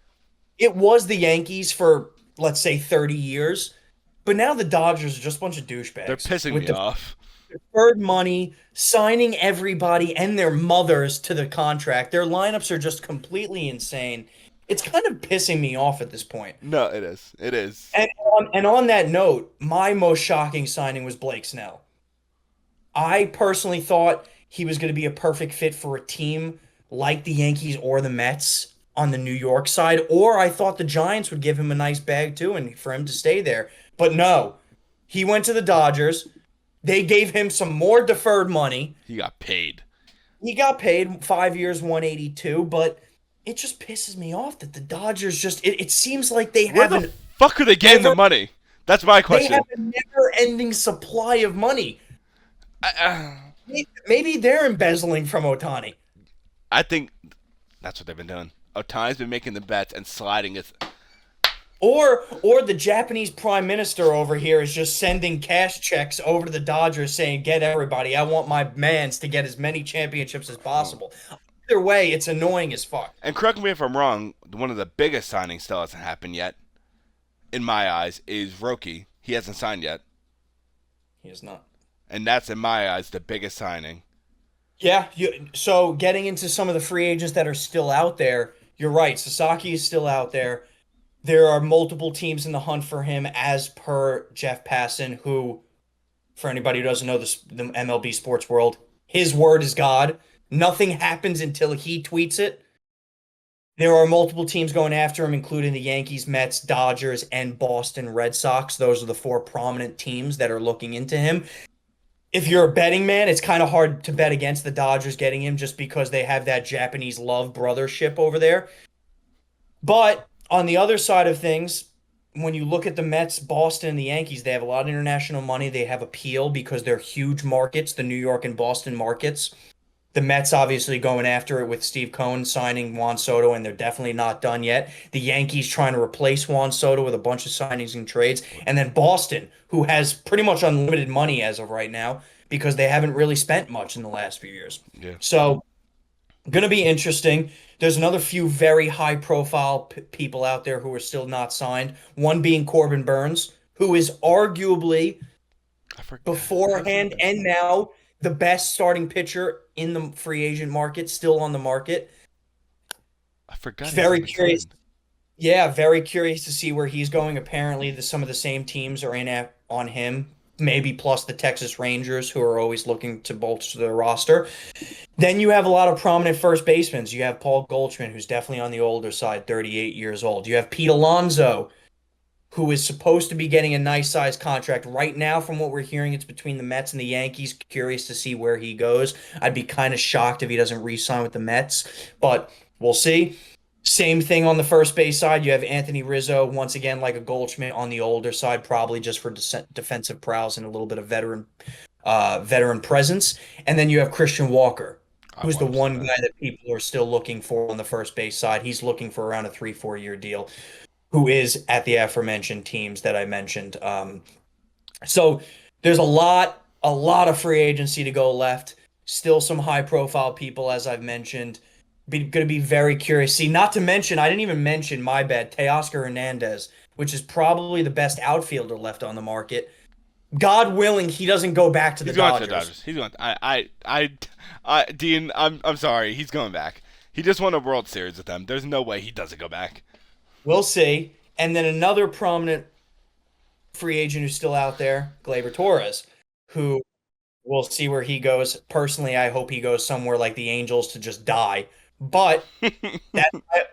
It was the Yankees for, let's say, 30 years, but now the Dodgers are just a bunch of douchebags. They're pissing with me the off. deferred money, signing everybody and their mothers to the contract. Their lineups are just completely insane. It's kind of pissing me off at this point. No, it is. It is. And on that note, my most shocking signing was Blake Snell. I personally thought he was going to be a perfect fit for a team like the Yankees or the Mets on the New York side, or I thought the Giants would give him a nice bag too and for him to stay there. But no, he went to the Dodgers. They gave him some more deferred money. He got paid. He got paid 5 years, 182, but it just pisses me off that the Dodgers it seems like they Where have the fuck are they getting the money? That's my they question. have a never-ending supply of money. Maybe they're embezzling from Ohtani. I think that's what they've been doing. Otani's been making the bets and sliding his Or the Japanese prime minister over here is just sending cash checks over to the Dodgers saying, "Get everybody. I want my mans to get as many championships as possible." Either way, it's annoying as fuck. And correct me if I'm wrong, one of the biggest signings still hasn't happened yet, in my eyes, is Roki. He hasn't signed yet. He is not. And that's, in my eyes, the biggest signing. Yeah, so getting into some of the free agents that are still out there, you're right. Sasaki is still out there. There are multiple teams in the hunt for him, as per Jeff Passan, who, for anybody who doesn't know the MLB sports world, his word is God. Nothing happens until he tweets it. There are multiple teams going after him, including the Yankees, Mets, Dodgers, and Boston Red Sox. Those are the four prominent teams that are looking into him. If you're a betting man, it's kind of hard to bet against the Dodgers getting him just because they have that Japanese love brothership over there. But on the other side of things, when you look at the Mets, Boston, and the Yankees, they have a lot of international money. They have appeal because they're huge markets, the New York and Boston markets. The Mets obviously going after it with Steve Cohen signing Juan Soto, and they're definitely not done yet. The Yankees trying to replace Juan Soto with a bunch of signings and trades. And then Boston, who has pretty much unlimited money as of right now because they haven't really spent much in the last few years. Yeah. So, going to be interesting. There's another few very high profile people out there who are still not signed. One being Corbin Burns, who is arguably beforehand and now the best starting pitcher in the free agent market, still on the market. I forgot. Very curious. Yeah, very curious to see where he's going. Apparently, some of the same teams are in on him, maybe plus the Texas Rangers, who are always looking to bolster their roster. Then you have a lot of prominent first basemen. You have Paul Goldschmidt, who's definitely on the older side, 38 years old. You have Pete Alonso, who is supposed to be getting a nice size contract. Right now, from what we're hearing, it's between the Mets and the Yankees. Curious to see where he goes. I'd be kind of shocked if he doesn't re-sign with the Mets, but we'll see. Same thing on the first base side. You have Anthony Rizzo, once again, like a Goldschmidt on the older side, probably just for defensive prowess and a little bit of veteran presence. And then you have Christian Walker, who's the one guy that people are still looking for on the first base side. He's looking for around a 3-4 year deal, who is at the aforementioned teams that I mentioned. So there's a lot of free agency to go left. Still some high profile people, as I've mentioned. Going to be very curious. See, not to mention, I didn't even mention, my bad, Teoscar Hernandez, which is probably the best outfielder left on the market. God willing, he doesn't go back to the Dodgers. He's going. Dean, I'm sorry. He's going back. He just won a World Series with them. There's no way he doesn't go back. We'll see. And then another prominent free agent who's still out there, Gleyber Torres, who we'll see where he goes. Personally, I hope he goes somewhere like the Angels to just die. But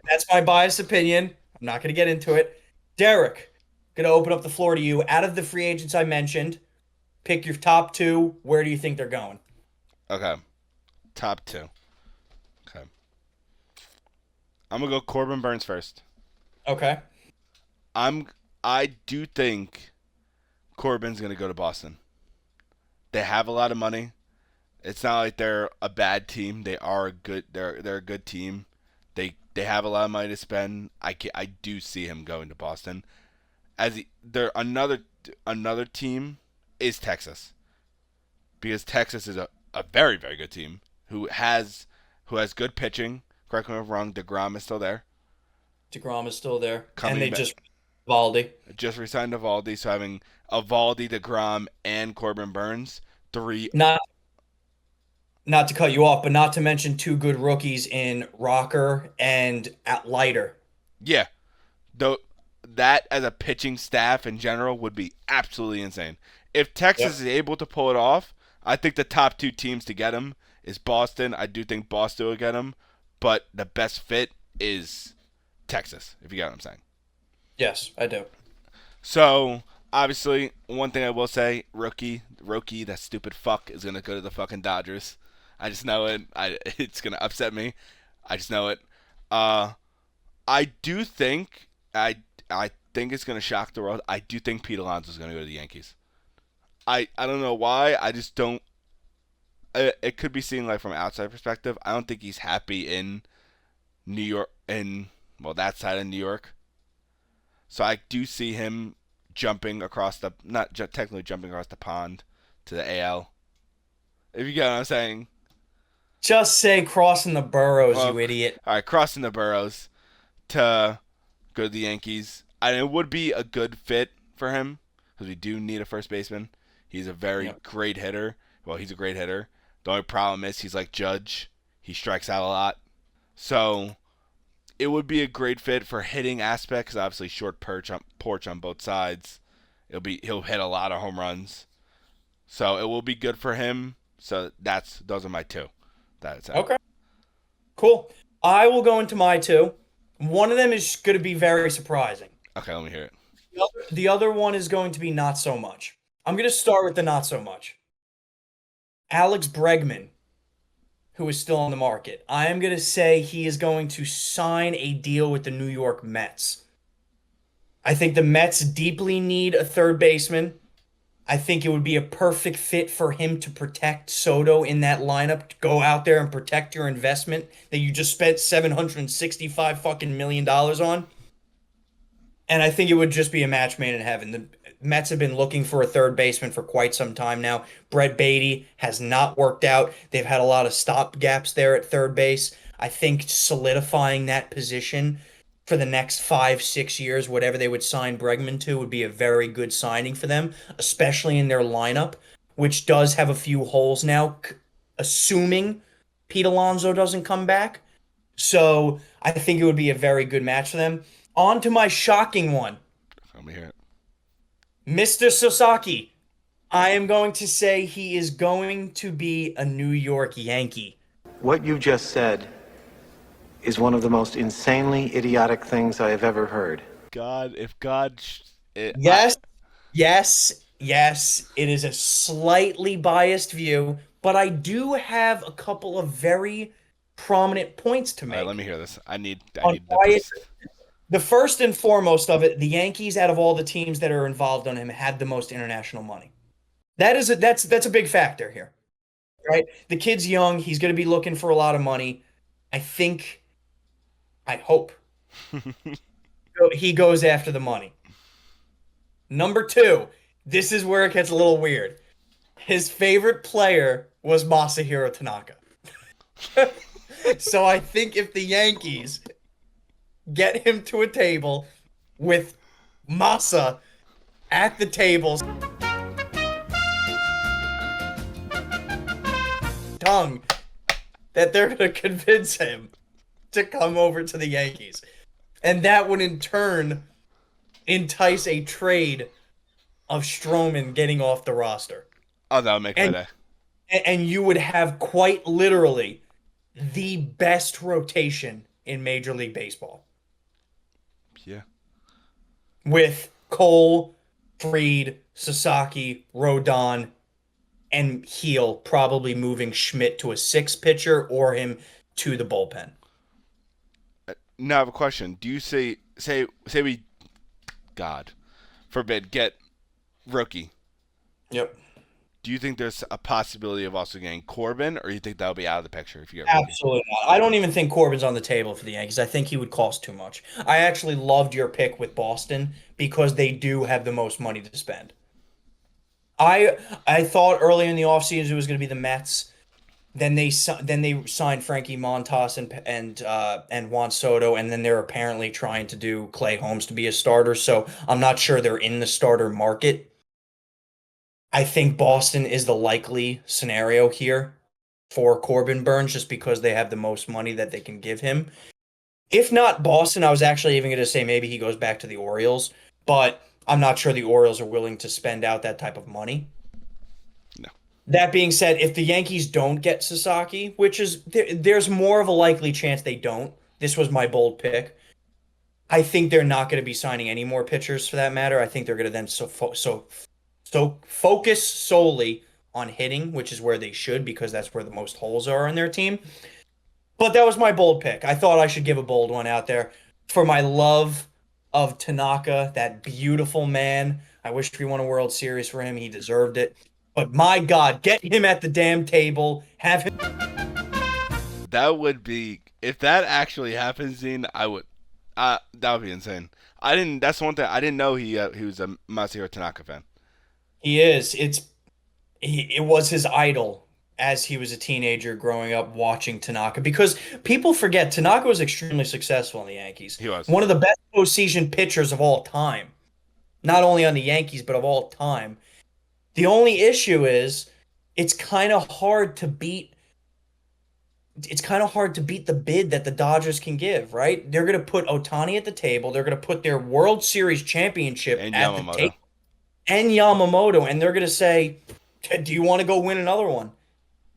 that's my biased opinion. I'm not going to get into it. Derek, going to open up the floor to you. Out of the free agents I mentioned, pick your top two. Where do you think they're going? Okay. Top two. Okay. I'm going to go Corbin Burns first. Okay. I do think Corbin's going to go to Boston. They have a lot of money. It's not like they're a bad team. They are a good. They're a good team. They have a lot of money to spend. I do see him going to Boston. Another team is Texas, because Texas is a very, very good team who has good pitching. Correct me if I'm wrong. DeGrom is still there. DeGrom is still there, Coming and they back. just re-signed Evaldi. So having Evaldi, DeGrom, and Corbin Burns, three. Not to cut you off, but not to mention two good rookies in Rocker and at Leiter. Yeah, though that as a pitching staff in general would be absolutely insane. If Texas is able to pull it off, I think the top two teams to get him is Boston. I do think Boston will get him, but the best fit is Texas, if you get what I'm saying. Yes, I do. So, obviously, one thing I will say, Roki, that stupid fuck, is going to go to the fucking Dodgers. I just know it. It's going to upset me. I just know it. I do think, I think it's going to shock the world. I do think Pete Alonso is going to go to the Yankees. I don't know why. I just don't. It could be seen like from an outside perspective. I don't think he's happy in New York, that side of New York. So I do see him jumping across the not technically jumping across the pond to the AL. If you get what I'm saying. Just say crossing the boroughs, Well, you idiot. all right, crossing the boroughs to go to the Yankees. And it would be a good fit for him because we do need a first baseman. He's a very great hitter. Well, he's a great hitter. The only problem is he's like Judge. He strikes out a lot. So it would be a great fit for hitting aspect because obviously short porch on both sides. He'll hit a lot of home runs. So it will be good for him. So those are my two. That's it. Okay. Cool. I will go into my two. One of them is going to be very surprising. Okay, let me hear it. The other one is going to be not so much. I'm going to start with the not so much. Alex Bregman, who is still on the market. I am going to say he is going to sign a deal with the New York Mets. I think the Mets deeply need a third baseman. I think it would be a perfect fit for him to protect Soto in that lineup. To go out there and protect your investment that you just spent $765 fucking million on. And I think it would just be a match made in heaven. The Mets have been looking for a third baseman for quite some time now. Brett Beatty has not worked out. They've had a lot of stop gaps there at third base. I think solidifying that position for the next 5-6 years, whatever they would sign Bregman to, would be a very good signing for them, especially in their lineup, which does have a few holes now, assuming Pete Alonso doesn't come back. So I think it would be a very good match for them. On to my shocking one. Let me hear it. Mr. Sasaki. I am going to say he is going to be a New York Yankee. What you just said is one of the most insanely idiotic things I have ever heard. Yes, yes. It is a slightly biased view, but I do have a couple of very prominent points to make. All right, let me hear this. I need the first and foremost of it, the Yankees, out of all the teams that are involved on him, had the most international money. That's a big factor here, right? The kid's young. He's going to be looking for a lot of money. I hope he goes after the money. Number two, this is where it gets a little weird. His favorite player was Masahiro Tanaka. So I think if the Yankees get him to a table with Masa at the tables, tongue, that they're going to convince him to come over to the Yankees. And that would in turn entice a trade of Stroman getting off the roster. Oh, that would make my day. And you would have quite literally the best rotation in Major League Baseball. Yeah. With Cole, Fried, Sasaki, Rodon, and Heel probably moving Schmidt to a 6 pitcher or him to the bullpen. Now I have a question. Do you say we, God forbid, get Roki? Yep. Do you think there's a possibility of also getting Corbin, or you think that'll be out of the picture if you get Roki? Absolutely not. I don't even think Corbin's on the table for the Yankees. I think he would cost too much. I actually loved your pick with Boston because they do have the most money to spend. I thought earlier in the offseason it was going to be the Mets. Then they signed Frankie Montas and Juan Soto, and then they're apparently trying to do Clay Holmes to be a starter. So I'm not sure they're in the starter market. I think Boston is the likely scenario here for Corbin Burns just because they have the most money that they can give him. If not Boston, I was actually even going to say maybe he goes back to the Orioles, but I'm not sure the Orioles are willing to spend out that type of money. No. That being said, if the Yankees don't get Sasaki, which is there's more of a likely chance they don't. This was my bold pick. I think they're not going to be signing any more pitchers for that matter. I think they're going to then so focus solely on hitting, which is where they should because that's where the most holes are on their team. But that was my bold pick. I thought I should give a bold one out there for my love of Tanaka, that beautiful man. I wish we won a World Series for him. He deserved it. But my God, get him at the damn table. Have him. That would be, if that actually happens, Dean, I would That would be insane. I didn't. That's one thing I didn't know. He was a Masahiro Tanaka fan. He is. It was his idol as he was a teenager growing up watching Tanaka because people forget Tanaka was extremely successful in the Yankees. He was. One of the best postseason pitchers of all time. Not only on the Yankees, but of all time. The only issue is it's kind of hard to beat the bid that the Dodgers can give, right? They're going to put Otani at the table. They're going to put their World Series championship And at the Yamamoto. table and Yamamoto, and they're going to say, "Do you want to go win another one?"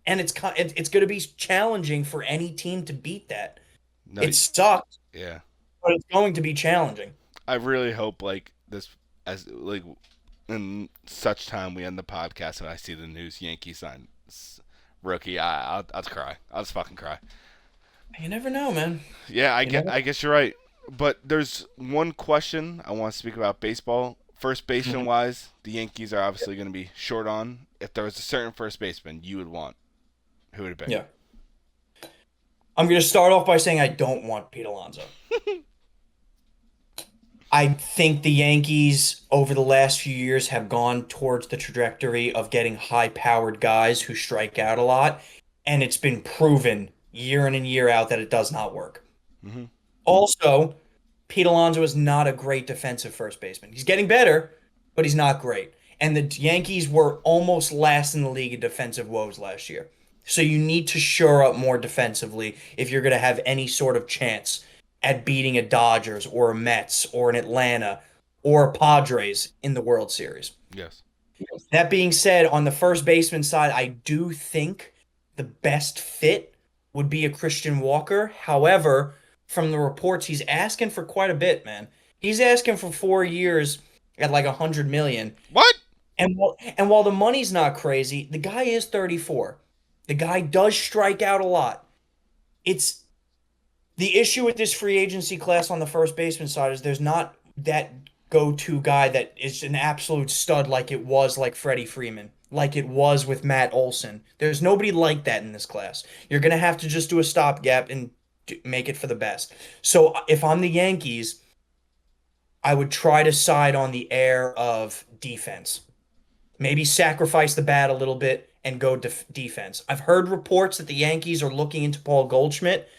And it's going to be challenging for any team to beat that. No, It sucks, yeah. but it's going to be challenging. I really hope like this as like in such time we end the podcast and I see the news Yankees sign Roki. I'll just cry. I'll just fucking cry. You never know, man. Yeah, You never. I guess you're right. But there's one question I want to speak about baseball. First baseman wise, the Yankees are obviously going to be short on. If there was a certain first baseman you would want, who would it be? Yeah. I'm going to start off by saying I don't want Pete Alonso. I think the Yankees over the last few years have gone towards the trajectory of getting high-powered guys who strike out a lot, and it's been proven year in and year out that it does not work. Mm-hmm. Also, Pete Alonso is not a great defensive first baseman. He's getting better, but he's not great. And the Yankees were almost last in the league in defensive woes last year. So you need to shore up more defensively if you're going to have any sort of chance at beating a Dodgers or a Mets or an Atlanta or a Padres in the World Series. Yes. That being said, on the first baseman side, I do think the best fit would be a Christian Walker. However, from the reports, he's asking for quite a bit, man. He's asking for 4 years at like $100 million. What? And while the money's not crazy, the guy is 34. The guy does strike out a lot. It's the issue with this free agency class on the first baseman side is there's not that go-to guy that is an absolute stud like it was like Freddie Freeman, like it was with Matt Olson. There's nobody like that in this class. You're going to have to just do a stopgap and make it for the best. So if I'm the Yankees, I would try to side on the air of defense. Maybe sacrifice the bat a little bit and go defense. I've heard reports that the Yankees are looking into Paul Goldschmidt.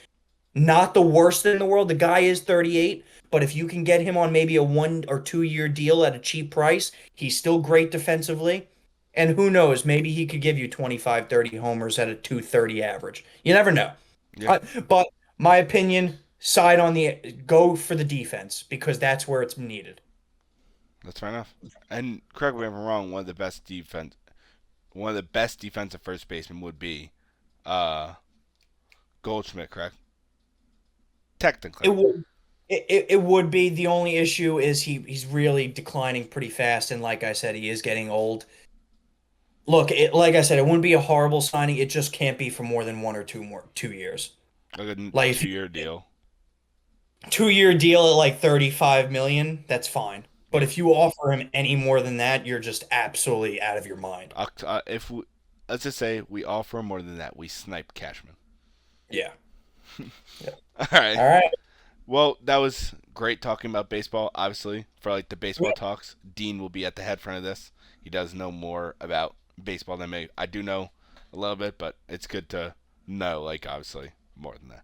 Not the worst in the world. The guy is 38, but if you can get him on maybe a 1 or 2 year deal at a cheap price, he's still great defensively. And who knows, maybe he could give you 25, 30 homers at a 230 average. You never know. Yeah. But my opinion, go for the defense because that's where it's needed. That's fair enough. And correct me if I'm wrong. One of the best defensive first basemen would be Goldschmidt. Correct. Technically. It would be. The only issue is he's really declining pretty fast, and like I said, he is getting old. Look, like I said, it wouldn't be a horrible signing. It just can't be for more than 1 or 2 years. Like a Like 2-year deal. 2 year deal at like 35 million, that's fine. But if you offer him any more than that, you're just absolutely out of your mind. Let's just say we offer more than that, we snipe Cashman. Yeah. All right. All right. Well, that was great talking about baseball. Obviously, for like the baseball talks, Dean will be at the head front of this. He does know more about baseball than me. I do know a little bit, but it's good to know, like, obviously, more than that.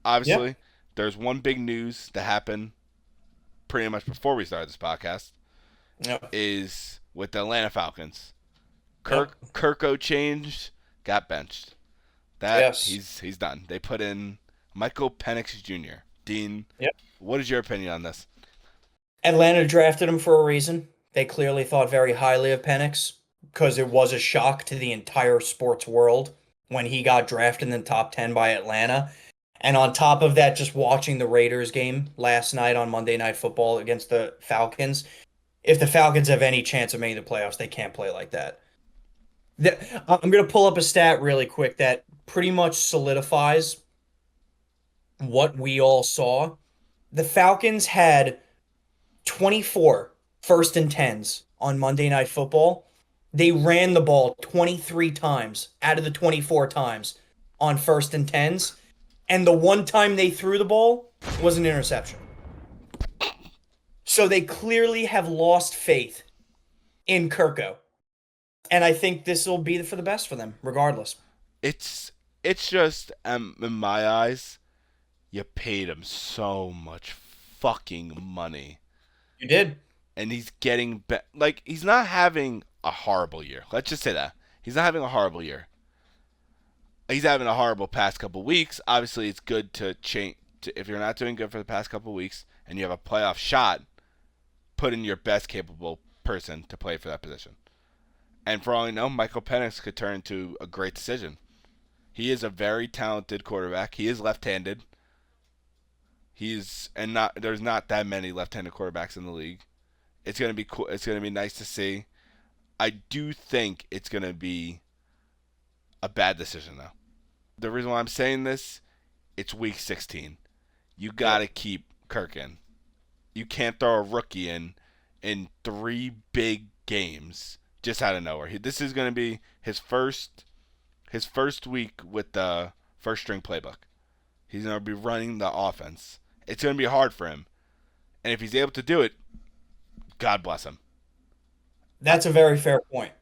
Obviously, there's one big news that happened pretty much before we started this podcast. Yep. Is with the Atlanta Falcons. Kirko changed, got benched. He's done. They put in Michael Penix Jr. Dean, what is your opinion on this? Atlanta drafted him for a reason. They clearly thought very highly of Penix because it was a shock to the entire sports world when he got drafted in the top 10 by Atlanta. And on top of that, just watching the Raiders game last night on Monday Night Football against the Falcons, if the Falcons have any chance of making the playoffs, they can't play like that. I'm going to pull up a stat really quick that pretty much solidifies what we all saw. The Falcons had 24 first and 10s on Monday Night Football. They ran the ball 23 times out of the 24 times on first and 10s. And the one time they threw the ball was an interception. So they clearly have lost faith in Kirko. And I think this will be for the best for them, regardless. It's just in my eyes, you paid him so much fucking money, You did. and he's getting like he's not having a horrible year. Let's just say that he's not having a horrible year. He's having a horrible past couple weeks. Obviously, it's good to change. If you're not doing good for the past couple weeks and you have a playoff shot, put in your best capable person to play for that position. And for all you know, Michael Penix could turn into a great decision. He is a very talented quarterback. He is left-handed. There's not that many left-handed quarterbacks in the league. It's gonna be cool. It's gonna be nice to see. I do think it's gonna be a bad decision though. The reason why I'm saying this, it's week 16. You gotta keep Kirk in. You can't throw a rookie in 3 big games just out of nowhere. This is gonna be his first week with the first string playbook. He's gonna be running the offense. It's gonna be hard for him, and if he's able to do it, God bless him. That's a very fair point.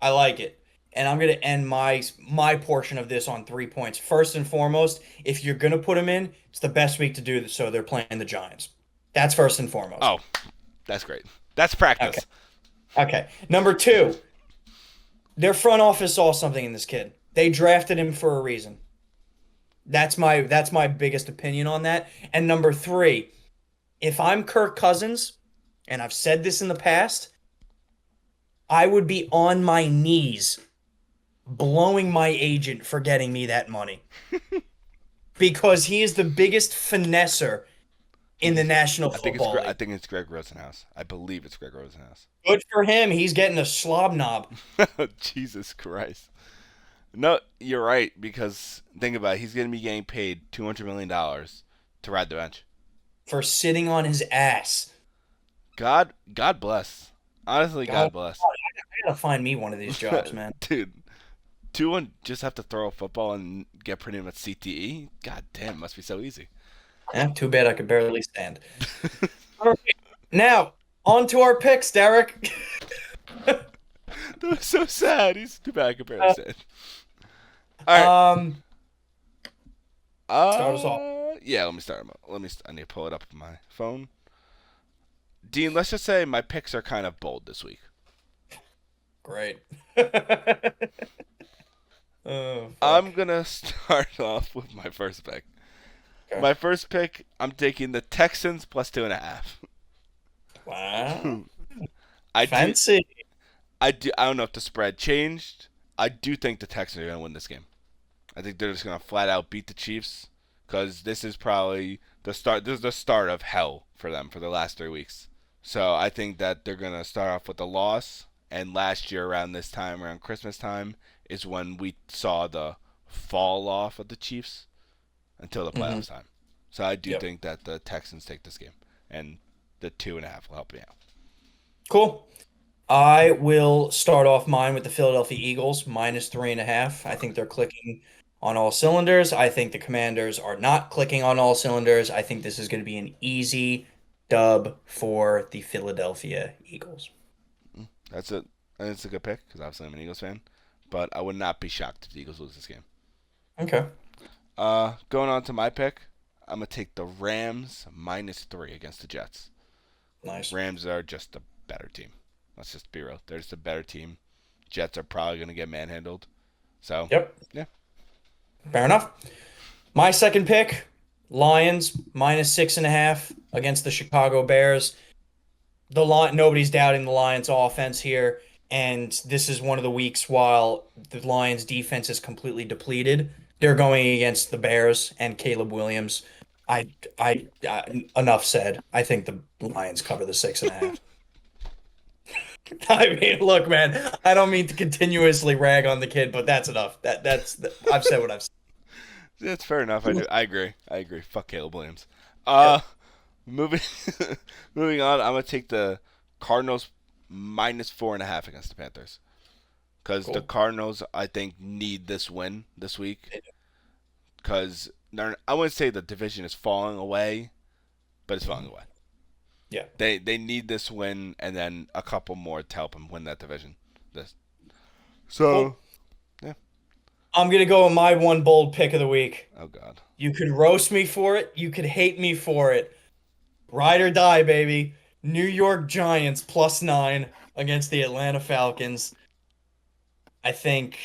I like it. And I'm going to end my portion of this on 3 points. First and foremost, if you're going to put them in, it's the best week to do this. So they're playing the Giants. That's first and foremost. Oh, that's great. That's practice. Okay. Number 2, their front office saw something in this kid. They drafted him for a reason. That's my biggest opinion on that. And number 3, if I'm Kirk Cousins, and I've said this in the past, I would be on my knees blowing my agent for getting me that money. Because he is the biggest finesser in the National Football League. I think it's Greg Rosenhaus. I believe it's Greg Rosenhaus. Good for him. He's getting a slob knob. Jesus Christ. No, you're right, because think about it. He's going to be getting paid $200 million to ride the bench. For sitting on his ass. God bless. Honestly, God bless. I gotta find me one of these jobs, man. Dude, 2 just have to throw a football and get pretty much CTE? God damn, it must be so easy. Yeah, too bad I could barely stand. All right. Now, on to our picks, Derek. That was so sad. He's too bad I could barely stand. All right. Start us off. Yeah, let me start. I need to pull it up on my phone. Dean, let's just say my picks are kind of bold this week. Great. Oh, I'm going to start off with my first pick. Okay. My first pick, I'm taking the Texans plus 2.5. Wow. I Fancy. I don't know if the spread changed. I do think the Texans are going to win this game. I think they're just going to flat out beat the Chiefs because this is probably the start. This is the start of hell for them for the last 3 weeks. So I think that they're going to start off with a loss. And last year around this time, around Christmas time, is when we saw the fall off of the Chiefs until the playoffs time. So I do think that the Texans take this game. And the 2.5 will help me out. Cool. I will start off mine with the Philadelphia Eagles minus 3.5. I think they're clicking on all cylinders. I think the Commanders are not clicking on all cylinders. I think this is going to be an easy dub for the Philadelphia Eagles. That's it. And it's a good pick because obviously I'm an Eagles fan. But I would not be shocked if the Eagles lose this game. Okay. Going on to my pick, I'm going to take the Rams minus 3 against the Jets. Nice. Rams are just a better team. Let's just be real. They're just a better team. Jets are probably going to get manhandled. So, Yep. Yeah. Fair enough. My second pick, Lions minus 6.5 against the Chicago Bears. Nobody's doubting the Lions' offense here, and this is one of the weeks while the Lions' defense is completely depleted. They're going against the Bears and Caleb Williams. Enough said. I think the Lions cover the 6.5. I mean, look, man. I don't mean to continuously rag on the kid, but that's enough. I've said what I've said. That's fair enough. I agree. Fuck Caleb Williams. Moving on, I'm gonna take the Cardinals minus 4.5 against the Panthers because the Cardinals I think need this win this week because I wouldn't say the division is falling away, but it's falling away. Yeah. They need this win and then a couple more to help them win that division. This. So, Cool. yeah. I'm gonna go with my one bold pick of the week. Oh God. You could roast me for it. You could hate me for it. Ride or die, baby. New York Giants +9 against the Atlanta Falcons. I think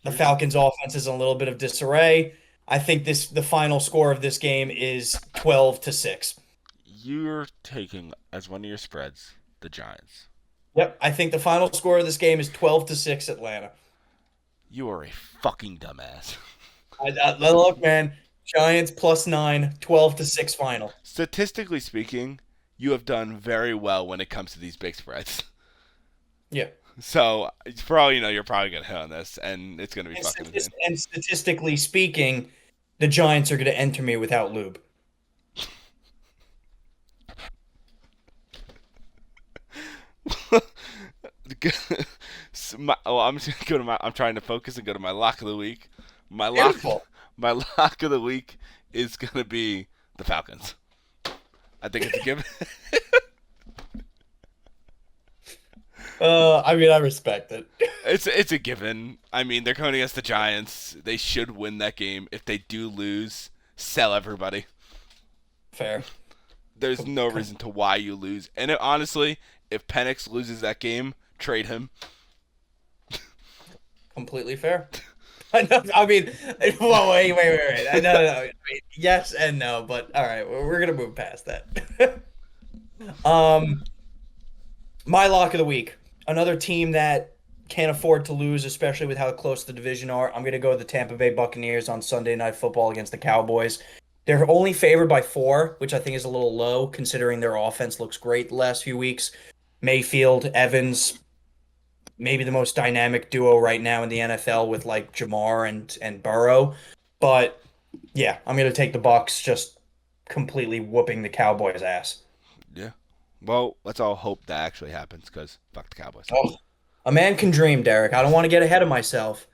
the You're Falcons offense is in a little bit of disarray. I think the final score of this game is 12-6. you're taking as one of your spreads the Giants. Yep, I think the final score of this game is 12-6 Atlanta. You are a fucking dumbass. Look, man, Giants +9, 12-6 final. Statistically speaking, you have done very well when it comes to these big spreads. Yeah. So, for all you know, you're probably gonna hit on this, and it's gonna be fucking insane. And statistically speaking, the Giants are going to enter me without lube. I'm just gonna go to my. I'm trying to focus and go to my lock of the week. My lock, Beautiful. my lock of the week is gonna be the Falcons. I think it's a given. I mean, I respect it. It's a given. I mean, they're going against the Giants. They should win that game. If they do lose, sell everybody. Fair. There's no reason to why you lose. And honestly, if Penix loses that game, trade him. Completely fair. I mean, whoa, wait. No. I mean, yes and no, but all right, we're gonna move past that. My lock of the week. Another team that can't afford to lose, especially with how close the division are. I'm gonna go with the Tampa Bay Buccaneers on Sunday Night Football against the Cowboys. They're only favored by 4, which I think is a little low considering their offense looks great the last few weeks. Mayfield, Evans, maybe the most dynamic duo right now in the NFL with like Jamar and Burrow. But yeah, I'm gonna take the Bucks just completely whooping the Cowboys' ass. Yeah. Well, let's all hope that actually happens because fuck the Cowboys. Oh, a man can dream, Derek. I don't want to get ahead of myself,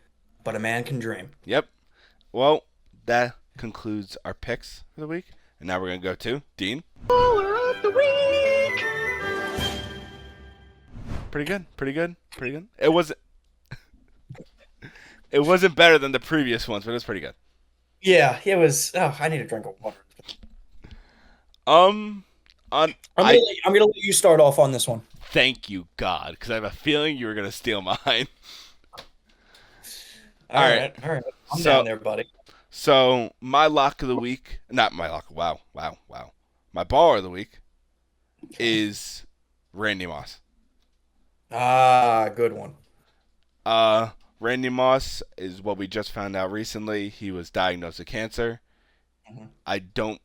but a man can dream. Yep. Well, that concludes our picks for the week. And now we're going to go to Dean. Baller of the week. Pretty good. Pretty good. Pretty good. It wasn't better than the previous ones, but it was pretty good. Yeah, it was. Oh, I need a drink of water. On I'm gonna let you start off on this one. thank you God, because I have a feeling you were going to steal mine. All right. I'm So- down there, buddy. So my lock of the week, not my lock. Wow. My baller of the week is Randy Moss. Ah, good one. Randy Moss is what we just found out recently. He was diagnosed with cancer. Mhm. I don't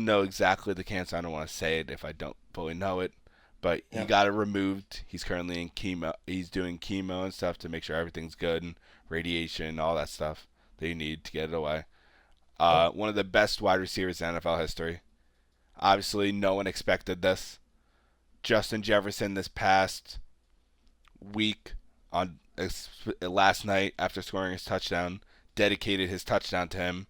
know exactly the cancer. I don't want to say it if I don't fully know it. But he Yep. got it removed. He's currently in chemo. He's doing chemo and stuff to make sure everything's good and radiation, all that stuff that you need to get it away. One of the best wide receivers in NFL history. Obviously, no one expected this. Justin Jefferson this past week on last night after scoring his touchdown dedicated his touchdown to him.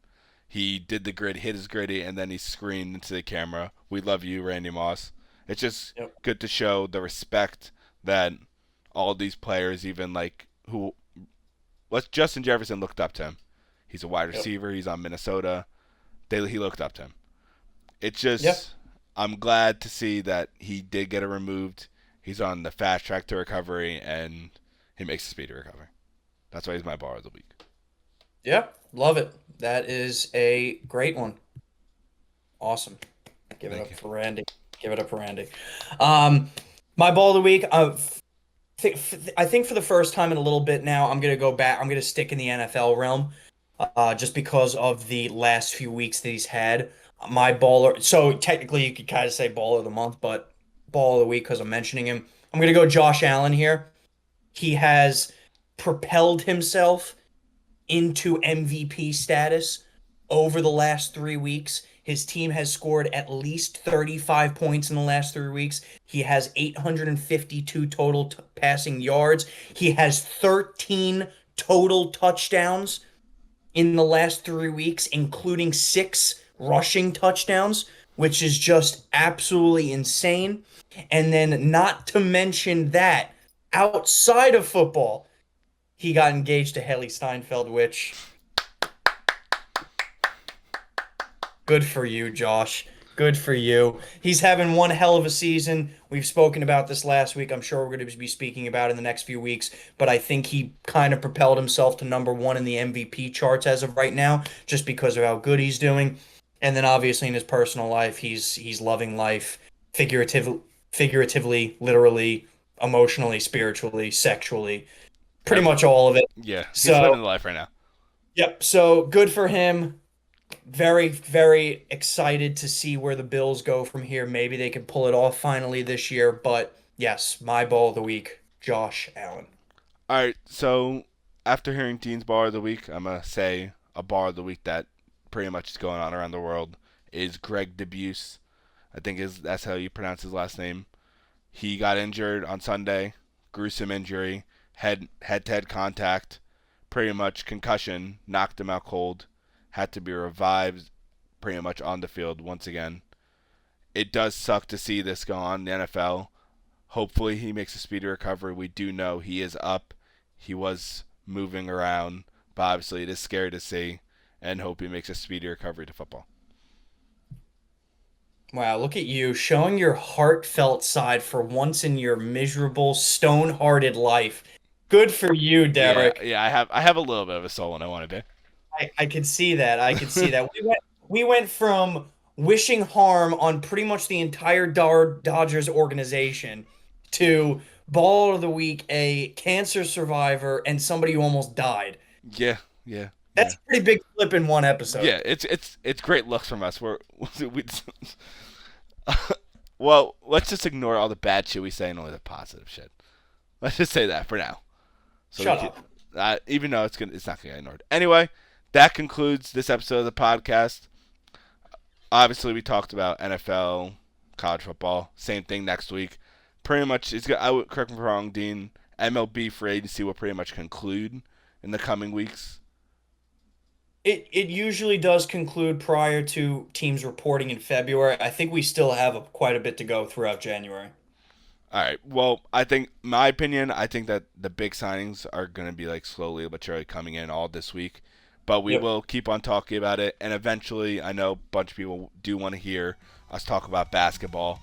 He did the grid, hit his gritty, and then he screamed into the camera, "We love you, Randy Moss." It's just good to show the respect that all these players, even like Justin Jefferson looked up to him. He's a wide receiver. He's on Minnesota. He looked up to him. It's just, I'm glad to see that he did get it removed. He's on the fast track to recovery, and he makes a speedy recovery. That's why he's my bar of the week. Yeah, love it. That is a great one. Awesome. Give it Thank up you. for Randy. Give it up for Randy. My ball of the week. I think for the first time in a little bit now, I'm gonna go back. I'm gonna stick in the NFL realm, just because of the last few weeks that he's had. My baller. So technically, you could kind of say baller of the month, but ball of the week because I'm mentioning him. I'm gonna go Josh Allen here. He has propelled himself into MVP status over the last 3 weeks. His team has scored at least 35 points in the last 3 weeks. He has 852 total passing yards. He has 13 total touchdowns in the last 3 weeks, including 6 rushing touchdowns. which is just absolutely insane. And then, not to mention that, outside of football, he got engaged to Haley Steinfeld, which good for you, Josh. Good for you. He's having one hell of a season. We've spoken about this last week. I'm sure we're going to be speaking about it in the next few weeks, but I think he kind of propelled himself to number one in the MVP charts as of right now, just because of how good he's doing. And then obviously in his personal life, he's loving life figuratively, literally, emotionally, spiritually, sexually, pretty much all of it. Yeah, he's So, living the life right now. yep. So good for him. Very, very excited to see where the Bills go from here. Maybe they can pull it off finally this year. But yes, my ball of the week, Josh Allen. All right, so after hearing Dean's bar of the week, I'm gonna say a bar of the week that pretty much is going on around the world is Greg Debuse. I think that's how you pronounce his last name. He got injured on Sunday, gruesome injury, head-to-head contact, pretty much concussion, knocked him out cold, had to be revived pretty much on the field once again. It does suck to see this go on in the NFL. Hopefully he makes a speedy recovery. We do know he is up. He was moving around, but obviously it is scary to see, and hope he makes a speedy recovery to football. Wow, look at you showing your heartfelt side for once in your miserable, stone-hearted life. Good for you, Yeah, Derek. yeah, I have a little bit of a soul when I want to I could see that. I could see be. that. We went from wishing harm on pretty much the entire Dodgers organization to Ball of the Week, a cancer survivor, and somebody who almost died. Yeah, yeah, yeah. That's a pretty big flip in one episode. Yeah, it's great looks from us. We well, let's just ignore all the bad shit we say and only the positive shit. Let's just say that for now. So Shut we up. even though it's not gonna get ignored. Anyway, that concludes this episode of the podcast. Obviously, we talked about NFL, college football. Same thing next week. Pretty much, I would correct me if I'm wrong, Dean. MLB free agency will pretty much conclude in the coming weeks. It usually does conclude prior to teams reporting in February. I think we still have quite a bit to go throughout January. All right. Well, my opinion, I think that the big signings are going to be like slowly but surely coming in all this week. But we Yep. will keep on talking about it. And eventually, I know a bunch of people do want to hear us talk about basketball.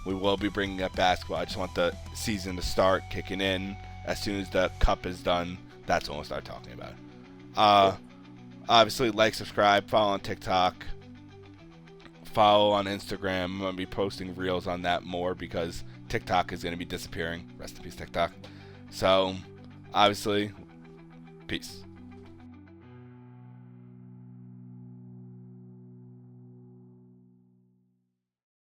We will be bringing up basketball. I just want the season to start kicking in. As soon as the cup is done, that's when we'll start talking about it. Obviously, like, subscribe, follow on TikTok, follow on Instagram. I'm going to be posting reels on that more because TikTok is going to be disappearing. Rest in peace, TikTok. So, obviously, peace.